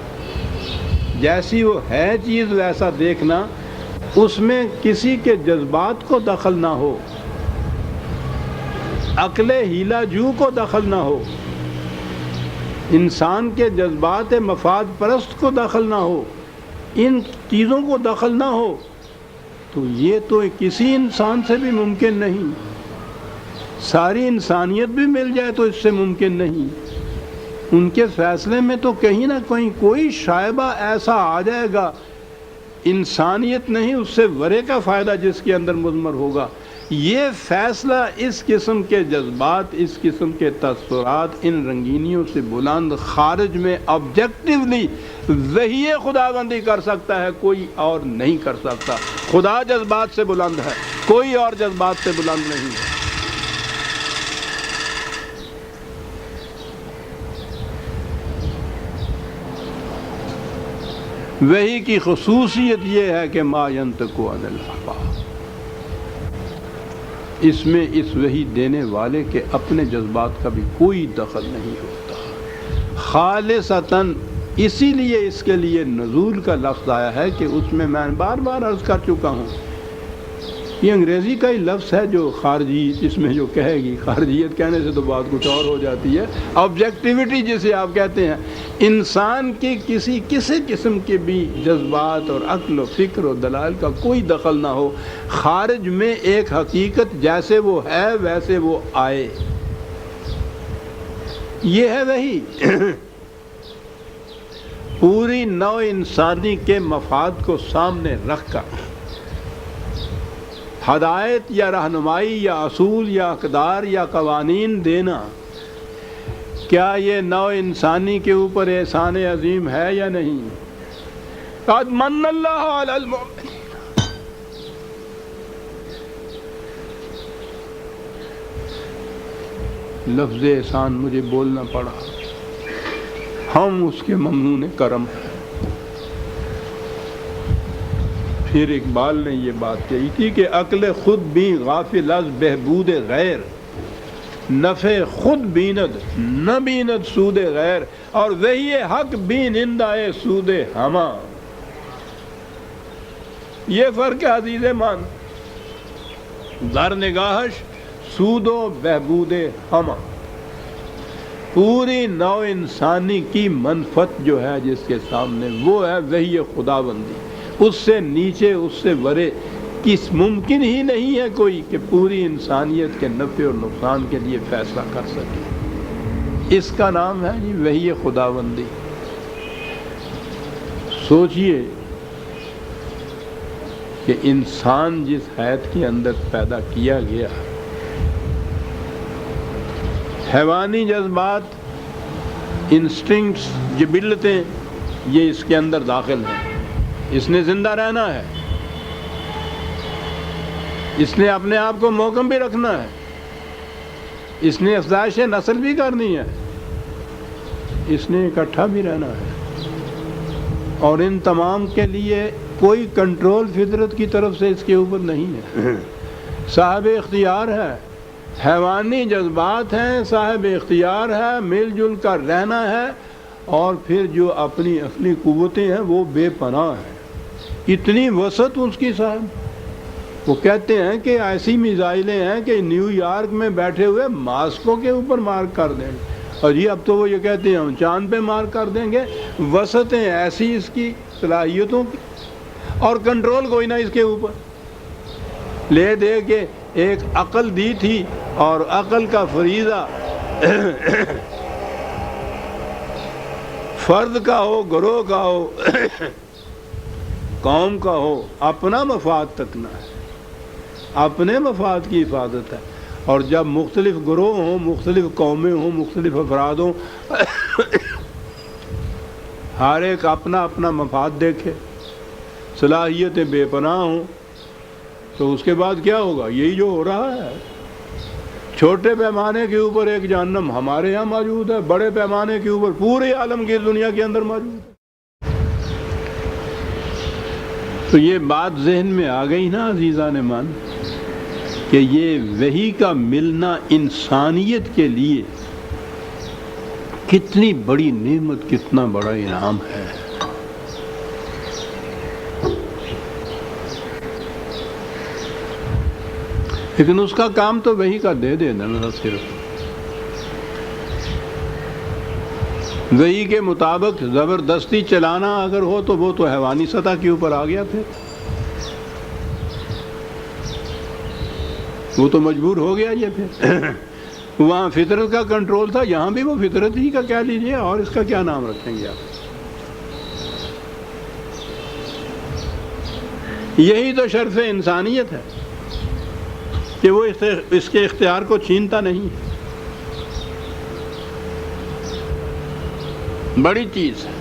جیسی وہ ہے چیز ویسا دیکھنا، اس میں کسی کے جذبات کو دخل نہ ہو، عقل ہیلا جو کو دخل نہ ہو، انسان کے جذبات مفاد پرست کو دخل نہ ہو، ان چیزوں کو دخل نہ ہو، تو یہ تو کسی انسان سے بھی ممکن نہیں۔ ساری انسانیت بھی مل جائے تو اس سے ممکن نہیں۔ ان کے فیصلے میں تو کہیں نہ کہیں کوئی شائبہ ایسا آ جائے گا، انسانیت نہیں اس سے ورے کا فائدہ جس کے اندر مضمر ہوگا۔ یہ فیصلہ اس قسم کے جذبات، اس قسم کے تاثرات، ان رنگینیوں سے بلند خارج میں آبجیکٹیولی وحی خداوندی کر سکتا ہے، کوئی اور نہیں کر سکتا۔ خدا جذبات سے بلند ہے، کوئی اور جذبات سے بلند نہیں ہے۔ وحی کی خصوصیت یہ ہے کہ ما ینطق عن الہویٰ، اس میں اس وحی دینے والے کے اپنے جذبات کا بھی کوئی دخل نہیں ہوتا، خالصتاً۔ اسی لیے اس کے لیے نزول کا لفظ آیا ہے کہ اس میں بار بار عرض کر چکا ہوں، یہ انگریزی کا ہی لفظ ہے جو خارجی، اس میں جو کہے گی، خارجیت کہنے سے تو بات کچھ اور ہو جاتی ہے، آبجیکٹیوٹی جسے آپ کہتے ہیں، انسان کی کسی قسم کے بھی جذبات اور عقل و فکر و دلائل کا کوئی دخل نہ ہو، خارج میں ایک حقیقت جیسے وہ ہے ویسے وہ آئے، یہ ہے وہی پوری نوع انسانی کے مفاد کو سامنے رکھ کر ہدایت یا رہنمائی یا اصول یا اقدار یا قوانین دینا، کیا یہ نوع انسانی کے اوپر احسان عظیم ہے یا نہیں؟ قد من اللہ علی المؤمنین، لفظ احسان مجھے بولنا پڑا، ہم اس کے ممنون کرم ہیں۔ پھر اقبال نے یہ بات کہی تھی کہ عقل خود بھی غافل از بہبود غیر، نفع خود بیند نہ بیند سود غیر، اور وہی حق بینندہ سود ہما۔ یہ فرق ہے عزیز مان، در نگاہش سود و بہبود ہما۔ پوری نو انسانی کی منفعت جو ہے جس کے سامنے، وہ ہے وحی خداوندی، اس سے نیچے اس سے ورے کس ممکن ہی نہیں ہے کوئی کہ پوری انسانیت کے نفع اور نقصان کے لیے فیصلہ کر سکے۔ اس کا نام ہے جی وحی خداوندی۔ سوچئے کہ انسان جس حیات کے اندر پیدا کیا گیا، حیوانی جذبات، انسٹنکٹس، جبلتیں، یہ اس کے اندر داخل ہیں۔ اس نے زندہ رہنا ہے، اس نے اپنے آپ کو محکم بھی رکھنا ہے، اس نے افزائش نسل بھی کرنی ہے، اس نے اکٹھا بھی رہنا ہے، اور ان تمام کے لیے کوئی کنٹرول فطرت کی طرف سے اس کے اوپر نہیں ہے۔ صاحب اختیار ہے، حیوانی جذبات ہیں، صاحب اختیار ہے، مل جل کر رہنا ہے، اور پھر جو اپنی اصلی قوتیں ہیں وہ بے پناہ ہیں۔ اتنی وسعت اس کی صاحب، وہ کہتے ہیں کہ ایسی میزائلیں ہیں کہ نیو یارک میں بیٹھے ہوئے ماسکو کے اوپر مار کر دیں گے، اور جی اب تو وہ یہ کہتے ہیں ہم چاند پہ مار کر دیں گے۔ وسعتیں ایسی اس کی صلاحیتوں کی، اور کنٹرول کوئی نہ اس کے اوپر۔ لے دے کے ایک عقل دی تھی، اور عقل کا فریضہ فرد کا ہو، گروہ کا ہو، قوم کا ہو، اپنا مفاد تکنا ہے، اپنے مفاد کی حفاظت ہے۔ اور جب مختلف گروہ ہوں، مختلف قومیں ہوں، مختلف افراد ہوں، ہر ایک اپنا اپنا مفاد دیکھے، صلاحیتیں بے پناہ ہوں، تو اس کے بعد کیا ہوگا؟ یہی جو ہو رہا ہے۔ چھوٹے پیمانے کے اوپر ایک جہنم ہمارے ہاں موجود ہے، بڑے پیمانے کے اوپر پورے عالمگیر دنیا کے اندر موجود ہے۔ تو یہ بات ذہن میں آ گئی نا عزیزان مان، کہ یہ وحی کا ملنا انسانیت کے لیے کتنی بڑی نعمت، کتنا بڑا انعام ہے۔ لیکن اس کا کام تو وحی کا دے دینا نا، صرف وحی کے مطابق زبردستی چلانا اگر ہو تو وہ تو حیوانی سطح کے اوپر آ گیا، پھر وہ تو مجبور ہو گیا۔ یہ پھر وہاں فطرت کا کنٹرول تھا، یہاں بھی وہ فطرت ہی کا کہہ لیجیے، اور اس کا کیا نام رکھیں گے آپ؟ یہی تو شرف انسانیت ہے کہ وہ اس کے اختیار کو چھینتا نہیں۔ بڑی چیز ہے،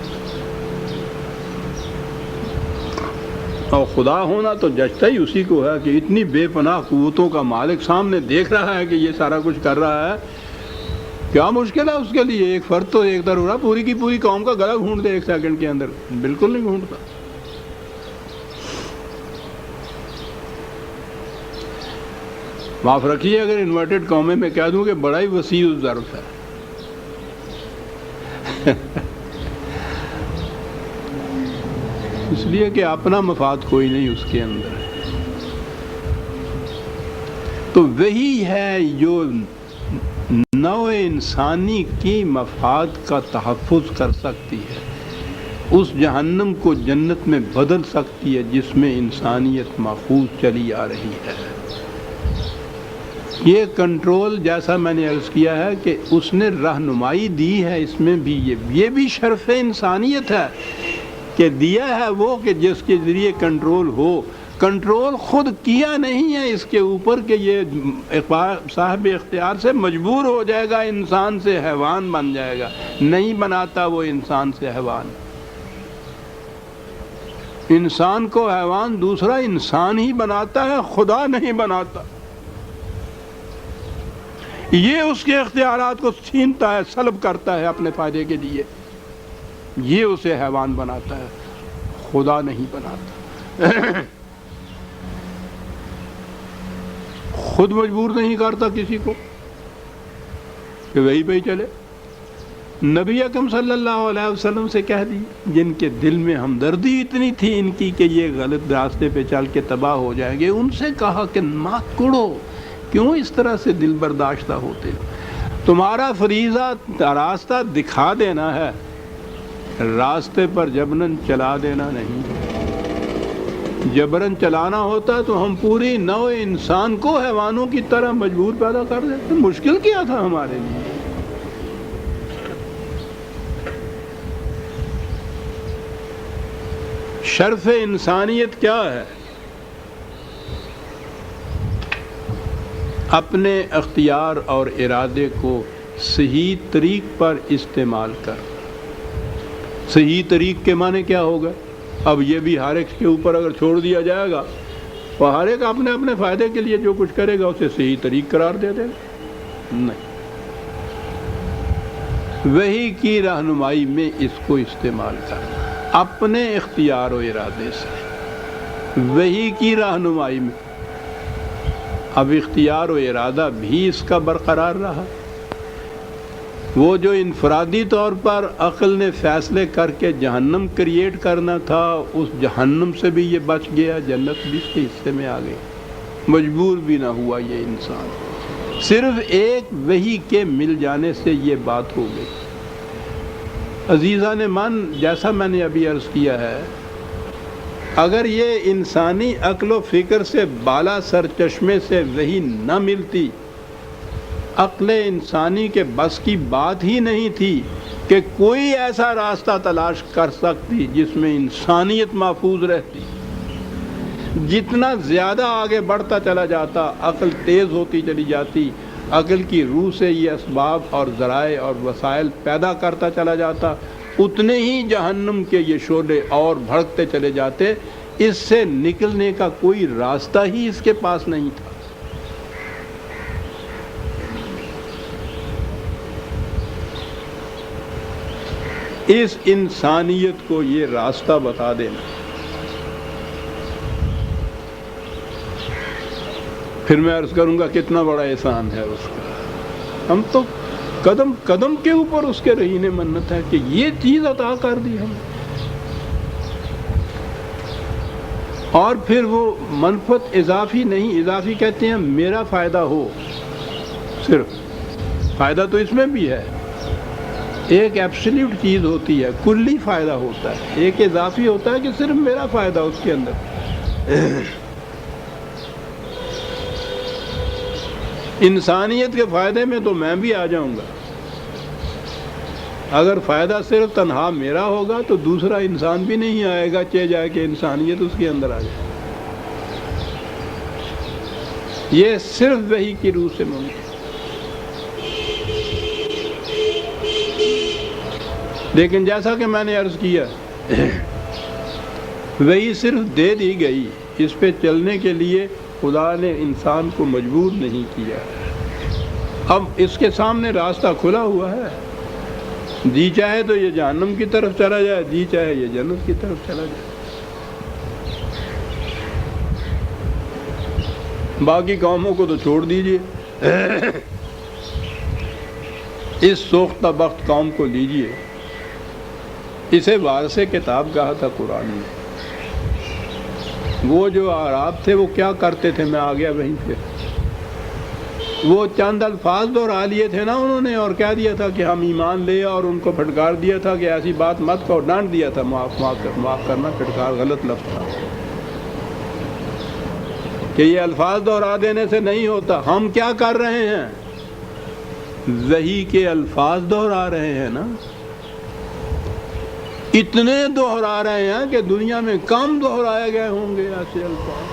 اور خدا ہونا تو جچتا ہی اسی کو ہے کہ اتنی بے پناہ قوتوں کا مالک سامنے دیکھ رہا ہے کہ یہ سارا کچھ کر رہا ہے۔ کیا مشکل ہے اس کے لیے؟ ایک فرد تو ایک طرف رہا، پوری کی پوری قوم کا گلا گھونٹ دے ایک سیکنڈ کے اندر، بالکل نہیں گھونٹتا۔ معاف رکھیے اگر انورٹڈ قومیں میں کہہ دوں کہ بڑا ہی وسیع ظرف ہے۔ اس لیے کہ اپنا مفاد کوئی نہیں اس کے اندر ہے۔ تو وہی ہے جو نوع انسانی کی مفاد کا تحفظ کر سکتی ہے، اس جہنم کو جنت میں بدل سکتی ہے جس میں انسانیت محفوظ چلی آ رہی ہے۔ یہ کنٹرول جیسا میں نے عرض کیا ہے کہ اس نے رہنمائی دی ہے، اس میں بھی یہ بھی شرف انسانیت ہے کہ دیا ہے وہ کہ جس کے ذریعے کنٹرول ہو۔ کنٹرول خود کیا نہیں ہے اس کے اوپر کہ یہ صاحب اختیار سے مجبور ہو جائے گا، انسان سے حیوان بن جائے گا، نہیں بناتا وہ انسان سے حیوان۔ انسان کو حیوان دوسرا انسان ہی بناتا ہے، خدا نہیں بناتا۔ یہ اس کے اختیارات کو چھینتا ہے، سلب کرتا ہے اپنے فائدے کے لیے، یہ اسے حیوان بناتا ہے، خدا نہیں بناتا۔ خود مجبور نہیں کرتا کسی کو کہ وہی پہ ہی چلے۔ نبی اکرم صلی اللہ علیہ وسلم سے کہہ دی، جن کے دل میں ہمدردی اتنی تھی ان کی کہ یہ غلط راستے پہ چل کے تباہ ہو جائیں گے، ان سے کہا کہ مات کوڑو، کیوں اس طرح سے دل برداشتہ ہوتے ہو؟ تمہارا فریضہ راستہ دکھا دینا ہے، راستے پر جبرن چلا دینا نہیں۔ جبرن چلانا ہوتا تو ہم پوری نوع انسان کو حیوانوں کی طرح مجبور پیدا کر دیتے، مشکل کیا تھا ہمارے لیے؟ شرف انسانیت کیا ہے؟ اپنے اختیار اور ارادے کو صحیح طریق پر استعمال کر۔ صحیح طریق کے معنی کیا ہوگا؟ اب یہ بھی ہر ایک کے اوپر اگر چھوڑ دیا جائے گا تو ہر ایک اپنے اپنے فائدے کے لیے جو کچھ کرے گا اسے صحیح طریق قرار دے دے گا؟ نہیں، وحی کی رہنمائی میں اس کو استعمال کرنا، اپنے اختیار و ارادے سے وحی کی رہنمائی میں۔ اب اختیار و ارادہ بھی اس کا برقرار رہا۔ وہ جو انفرادی طور پر عقل نے فیصلے کر کے جہنم کریٹ کرنا تھا، اس جہنم سے بھی یہ بچ گیا، جنت بھی اس کے حصے میں آ گئی، مجبور بھی نہ ہوا یہ انسان، صرف ایک وحی کے مل جانے سے یہ بات ہو گئی۔ عزیزان من، جیسا میں نے ابھی عرض کیا ہے، اگر یہ انسانی عقل و فکر سے بالا سر چشمے سے وحی نہ ملتی، عقل انسانی کے بس کی بات ہی نہیں تھی کہ کوئی ایسا راستہ تلاش کر سکتی جس میں انسانیت محفوظ رہتی۔ جتنا زیادہ آگے بڑھتا چلا جاتا، عقل تیز ہوتی چلی جاتی، عقل کی روح سے یہ اسباب اور ذرائع اور وسائل پیدا کرتا چلا جاتا، اتنے ہی جہنم کے یہ شعلے اور بھڑکتے چلے جاتے، اس سے نکلنے کا کوئی راستہ ہی اس کے پاس نہیں تھا۔ اس انسانیت کو یہ راستہ بتا دینا، پھر میں عرض کروں گا کتنا بڑا احسان ہے اس کا۔ ہم تو قدم قدم کے اوپر اس کے رہینے منت ہے کہ یہ چیز عطا کر دی ہمیں، اور پھر وہ منفعت اضافی نہیں، اضافی کہتے ہیں میرا فائدہ ہو، صرف فائدہ تو اس میں بھی ہے، ایک ایبسلیوٹ چیز ہوتی ہے، کلی فائدہ ہوتا ہے، ایک اضافی ہوتا ہے کہ صرف میرا فائدہ اس کے اندر۔ انسانیت کے فائدے میں تو میں بھی آ جاؤں گا، اگر فائدہ صرف تنہا میرا ہوگا تو دوسرا انسان بھی نہیں آئے گا، چاہے جائے کہ انسانیت اس کے اندر آ جائے۔ یہ صرف وحی کی روح سے ممکن۔ لیکن جیسا کہ میں نے عرض کیا، وہی صرف دے دی گئی، اس پہ چلنے کے لیے خدا نے انسان کو مجبور نہیں کیا۔ اب اس کے سامنے راستہ کھلا ہوا ہے، جی چاہے تو یہ جہنم کی طرف چلا جائے، جی چاہے یہ جنت کی طرف چلا جائے۔ باقی قوموں کو تو چھوڑ دیجئے، اس سوختہ بخت قوم کو لیجئے، اسے وارث کتاب کہا تھا قرآن میں۔ وہ جو اعراب تھے وہ کیا کرتے تھے، میں آ گیا وہیں پہ، وہ چند الفاظ دہرا لیے تھے نا انہوں نے، اور کہہ دیا تھا کہ ہم ایمان لے، اور ان کو پھٹکار دیا تھا کہ ایسی بات مت کرو، ڈانٹ دیا تھا، معاف کرنا، پھٹکار غلط لفظ تھا، کہ یہ الفاظ دہرا دینے سے نہیں ہوتا۔ ہم کیا کر رہے ہیں؟ وحی کے الفاظ دہرا رہے ہیں نا، اتنے دہرا رہے ہیں کہ دنیا میں کم دہرائے گئے ہوں گے ایسے الفاظ،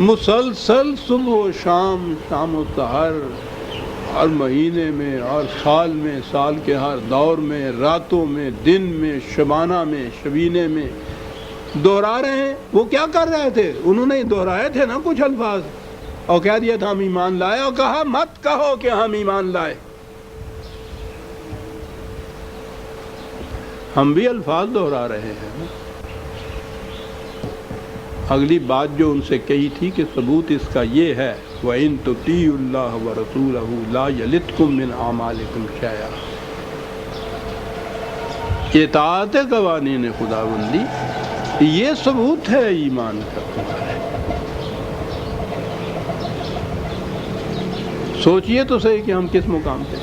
مسلسل صبح و شام، شام و سحر، ہر مہینے میں، ہر سال میں، سال کے ہر دور میں، راتوں میں، دن میں، شبانہ میں، شبینے میں دہرا رہے ہیں۔ وہ کیا کر رہے تھے؟ انہوں نے دہرائے تھے نا کچھ الفاظ، اور کہہ دیا تھا ہم ایمان لائے، اور کہا مت کہو کہ ہم ایمان لائے۔ ہم بھی الفاظ دہرا رہے ہیں۔ اگلی بات جو ان سے کہی تھی کہ ثبوت اس کا یہ ہے وَإِن تُطِيعُوا اللَّهَ وَرَسُولَهُ لَا يَلِتْكُم مِّنْ أَعْمَالِكُمْ شَيْئًا۔ اطاعت قوانین خداوندی یہ ثبوت ہے ایمان کا تمہارے۔ سوچئے تو صحیح کہ ہم کس مقام پہ،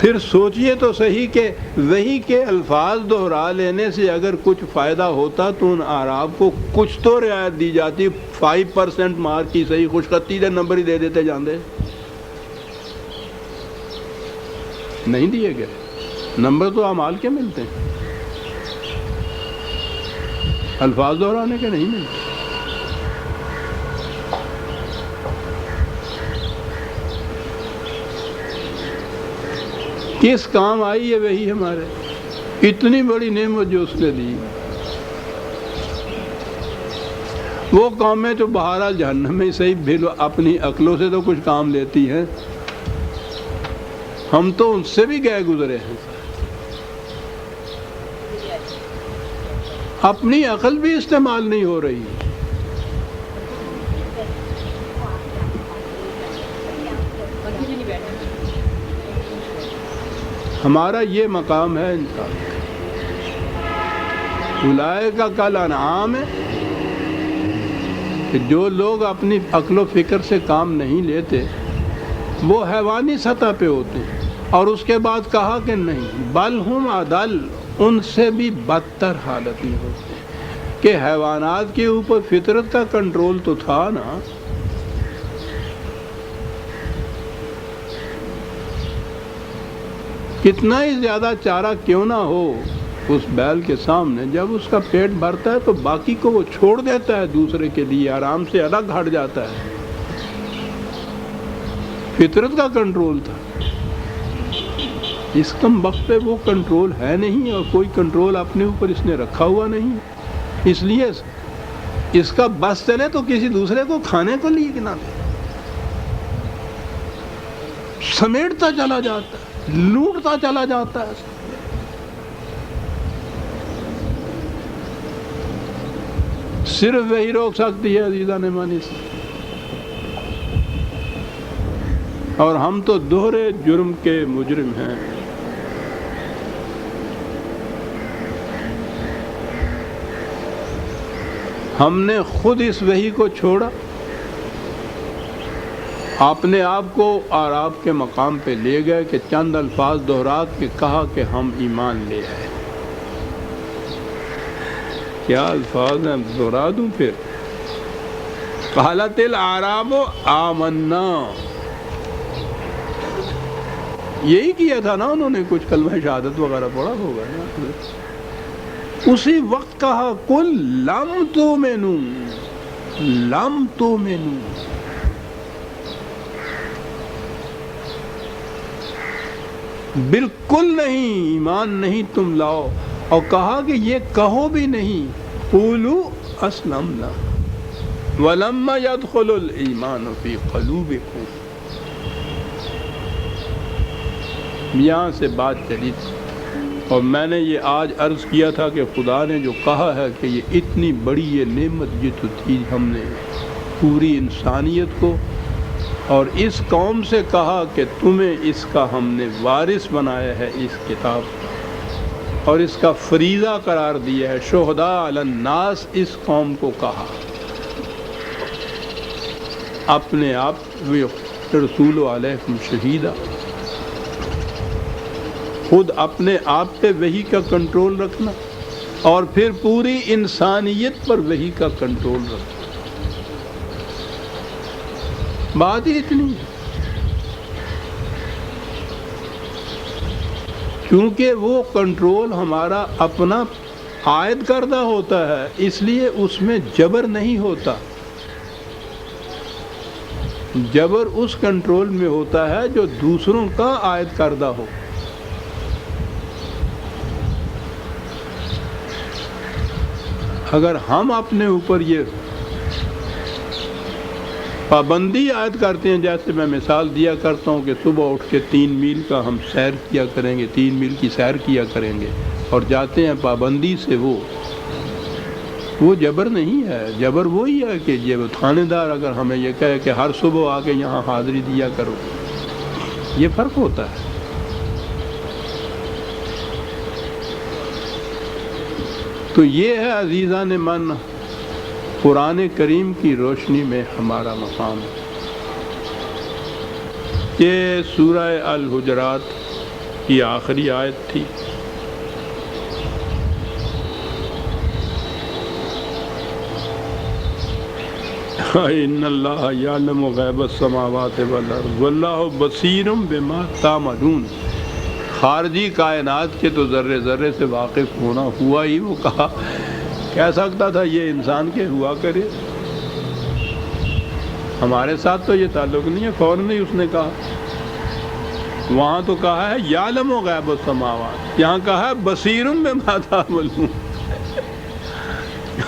پھر سوچئے تو صحیح کہ وہی کے الفاظ دہرا لینے سے اگر کچھ فائدہ ہوتا تو ان اعراب کو کچھ تو رعایت دی جاتی۔ 5% مارک کی صحیح خوش خطی دے نمبر ہی دے دیتے جاندے، نہیں دیے گئے۔ نمبر تو اعمال کے ملتے ہیں، الفاظ دہرانے کے نہیں ملتے۔ کس کام آئی ہے وہی ہمارے؟ اتنی بڑی نعمت جو اس نے دی، وہ قومیں تو بہرحال جہنم میں صحیح بھی اپنی عقلوں سے تو کچھ کام لیتی ہیں، ہم تو ان سے بھی گئے گزرے ہیں۔ اپنی عقل بھی استعمال نہیں ہو رہی۔ ہمارا یہ مقام ہے انسان، اولئک کالانعام ہے کہ جو لوگ اپنی عقل و فکر سے کام نہیں لیتے وہ حیوانی سطح پہ ہوتے ہیں۔ اور اس کے بعد کہا کہ نہیں بل ہم اضل، ان سے بھی بدتر حالت میں ہوتے ہیں کہ حیوانات کے اوپر فطرت کا کنٹرول تو تھا نا۔ کتنا ہی زیادہ چارہ کیوں نہ ہو اس بیل کے سامنے، جب اس کا پیٹ بھرتا ہے تو باقی کو وہ چھوڑ دیتا ہے دوسرے کے لیے، آرام سے الگ ہٹ جاتا ہے۔ فطرت کا کنٹرول تھا، اس کم وقت پہ وہ کنٹرول ہے نہیں، اور کوئی کنٹرول اپنے اوپر اس نے رکھا ہوا نہیں، اس لیے اس کا بس چلے تو کسی دوسرے کو کھانے کو لیے کہ نہ دے، سمیٹتا چلا جاتا ہے، لوٹتا چلا جاتا ہے۔ صرف وہی روک سکتی ہے عزیزان مانی سے، اور ہم تو دوہرے جرم کے مجرم ہیں۔ ہم نے خود اس وحی کو چھوڑا، اپنے آپ کو اعراب کے مقام پہ لے گئے کہ چند الفاظ دہرا کے کہا کہ ہم ایمان لے آئے۔ کیا الفاظ ہیں، دہرا دوں پھر؟ قالت الاعراب آمنا، یہی کیا تھا نا انہوں نے، کچھ کلمہ شہادت وغیرہ پڑھا ہوگا نا۔ اسی وقت کہا قل لم تؤمنوا، لم تؤمنوا، بالکل نہیں، ایمان نہیں تم لاؤ، اور کہا کہ یہ کہو بھی نہیں قولوا اسلمنا ولما يدخل الایمان فی قلوبکم۔ یہاں سے بات چلی تھی، اور میں نے یہ آج عرض کیا تھا کہ خدا نے جو کہا ہے کہ یہ اتنی بڑی یہ نعمت یہ تو تھی، ہم نے پوری انسانیت کو اور اس قوم سے کہا کہ تمہیں اس کا ہم نے وارث بنایا ہے اس کتاب کا، اور اس کا فریضہ قرار دیا ہے، شہداء علی الناس اس قوم کو کہا، اپنے آپ رسول علیکم شہیدہ، خود اپنے آپ پہ وحی کا کنٹرول رکھنا، اور پھر پوری انسانیت پر وحی کا کنٹرول رکھنا۔ بات ہی اتنی ہے، کیونکہ وہ کنٹرول ہمارا اپنا عائد کردہ ہوتا ہے، اس لیے اس میں جبر نہیں ہوتا۔ جبر اس کنٹرول میں ہوتا ہے جو دوسروں کا عائد کردہ ہو۔ اگر ہم اپنے اوپر یہ پابندی عائد کرتے ہیں. جیسے میں مثال دیا کرتا ہوں کہ صبح اٹھ کے 3 میل کا ہم سیر کیا کریں گے، 3 میل کی سیر کیا کریں گے، اور جاتے ہیں پابندی سے. وہ جبر نہیں ہے. جبر وہی ہے کہ یہ تھانے دار اگر ہمیں یہ کہے کہ ہر صبح آ کے یہاں حاضری دیا کرو، یہ فرق ہوتا ہے. تو یہ ہے عزیزان من قرآن کریم کی روشنی میں ہمارا مقام. یہ سورہ الحجرات کی آخری آیت تھی. ان اللہ یعلم غیب السماوات والارض واللہ بصیر بما تعملون. خارجی کائنات کے تو ذرے ذرے سے واقف ہونا ہوا ہی. وہ کہہ سکتا تھا یہ انسان کے ہوا کرے. ہمارے ساتھ تو یہ تعلق نہیں ہے. فوراً ہی اس نے کہا. وہاں تو کہا ہے یعلم غیب السماوات، یہاں کہا ہے بصیر بما تعملون.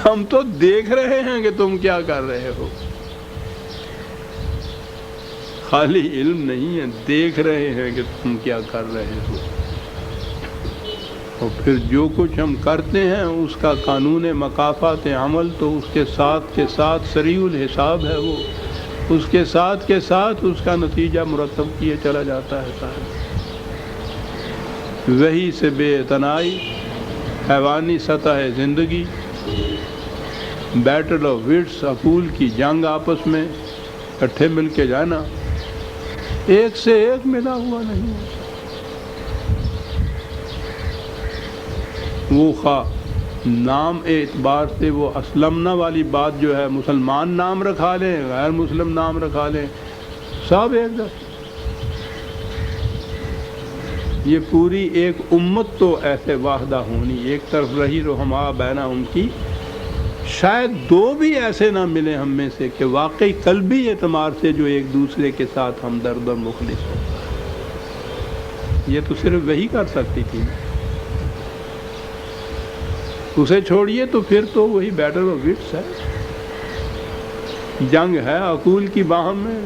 ہم تو دیکھ رہے ہیں کہ تم کیا کر رہے ہو. خالی علم نہیں ہے، دیکھ رہے ہیں کہ تم کیا کر رہے ہو. اور پھر جو کچھ ہم کرتے ہیں اس کا قانون مکافات عمل تو اس کے ساتھ سریع الحساب ہے. وہ اس کے ساتھ اس کا نتیجہ مرتب کیے چلا جاتا ہے. وہی سے بے اعتنائی، حیوانی سطح زندگی، بیٹل آف وٹس، عقول کی جنگ، آپس میں اکٹھے مل کے جانا، ایک سے ایک ملا ہوا نہیں. وہ خواہ نام اعتبار سے وہ اسلمنا والی بات جو ہے، مسلمان نام رکھا لیں، غیر مسلم نام رکھا لیں، سب ایک جیسے. یہ پوری ایک امت تو ایسے واحدہ ہونی، ایک طرف رہی رحماء بینہم کی، شاید 2 بھی ایسے نہ ملیں ہم میں سے کہ واقعی قلبی اعتبار سے جو ایک دوسرے کے ساتھ ہمدرد اور مخلص ہو. یہ تو صرف وہی کر سکتی تھی. اسے چھوڑیے تو پھر تو وہی بیٹل آف وٹس ہے، جنگ ہے عقول کی باہم میں،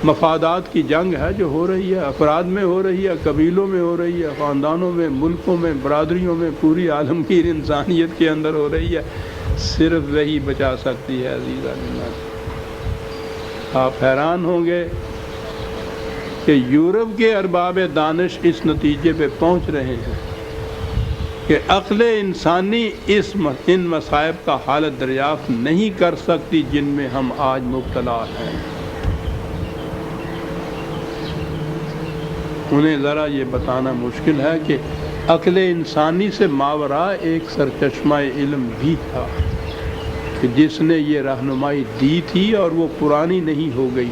مفادات کی جنگ ہے جو ہو رہی ہے، افراد میں ہو رہی ہے، قبیلوں میں ہو رہی ہے، خاندانوں میں، ملکوں میں، برادریوں میں، پوری عالمگیر انسانیت کے اندر ہو رہی ہے. صرف وہی بچا سکتی ہے عزیزان اللہ. آپ حیران ہوں گے کہ یورپ کے ارباب دانش اس نتیجے پہ پہنچ رہے ہیں کہ عقل انسانی ان مصائب کا حالت دریافت نہیں کر سکتی جن میں ہم آج مبتلا ہیں. انہیں ذرا یہ بتانا مشکل ہے کہ عقل انسانی سے ماورا ایک سرچشمہ علم بھی تھا کہ جس نے یہ رہنمائی دی تھی، اور وہ پرانی نہیں ہو گئی.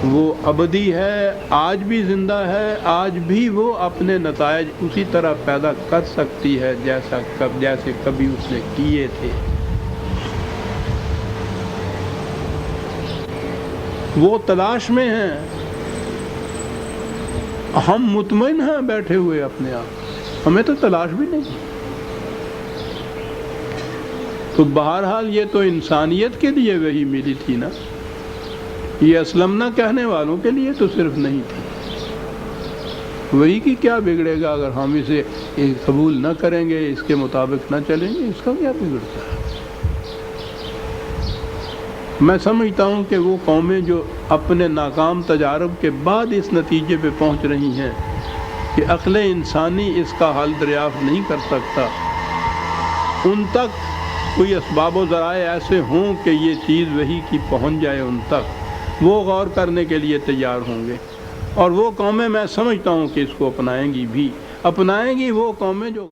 وہ ابدی ہے، آج بھی زندہ ہے، آج بھی وہ اپنے نتائج اسی طرح پیدا کر سکتی ہے جیسے کبھی اس نے کیے تھے. وہ تلاش میں ہیں، ہم مطمئن ہیں بیٹھے ہوئے اپنے آپ، ہمیں تو تلاش بھی نہیں. تو بہرحال یہ تو انسانیت کے لیے وہی ملی تھی نا. یہ اسلمنا کہنے والوں کے لیے تو صرف نہیں تھی. وہی کی کیا بگڑے گا اگر ہم اسے قبول نہ کریں گے، اس کے مطابق نہ چلیں گے، اس کا کیا بگڑتا ہے. میں سمجھتا ہوں کہ وہ قومیں جو اپنے ناکام تجارب کے بعد اس نتیجے پہ پہنچ رہی ہیں کہ عقل انسانی اس کا حل دریافت نہیں کر سکتا، ان تک کوئی اسباب و ذرائع ایسے ہوں کہ یہ چیز وہی کی پہنچ جائے ان تک، وہ غور کرنے کے لیے تیار ہوں گے. اور وہ قومیں میں سمجھتا ہوں کہ اس کو اپنائیں گی وہ قومیں جو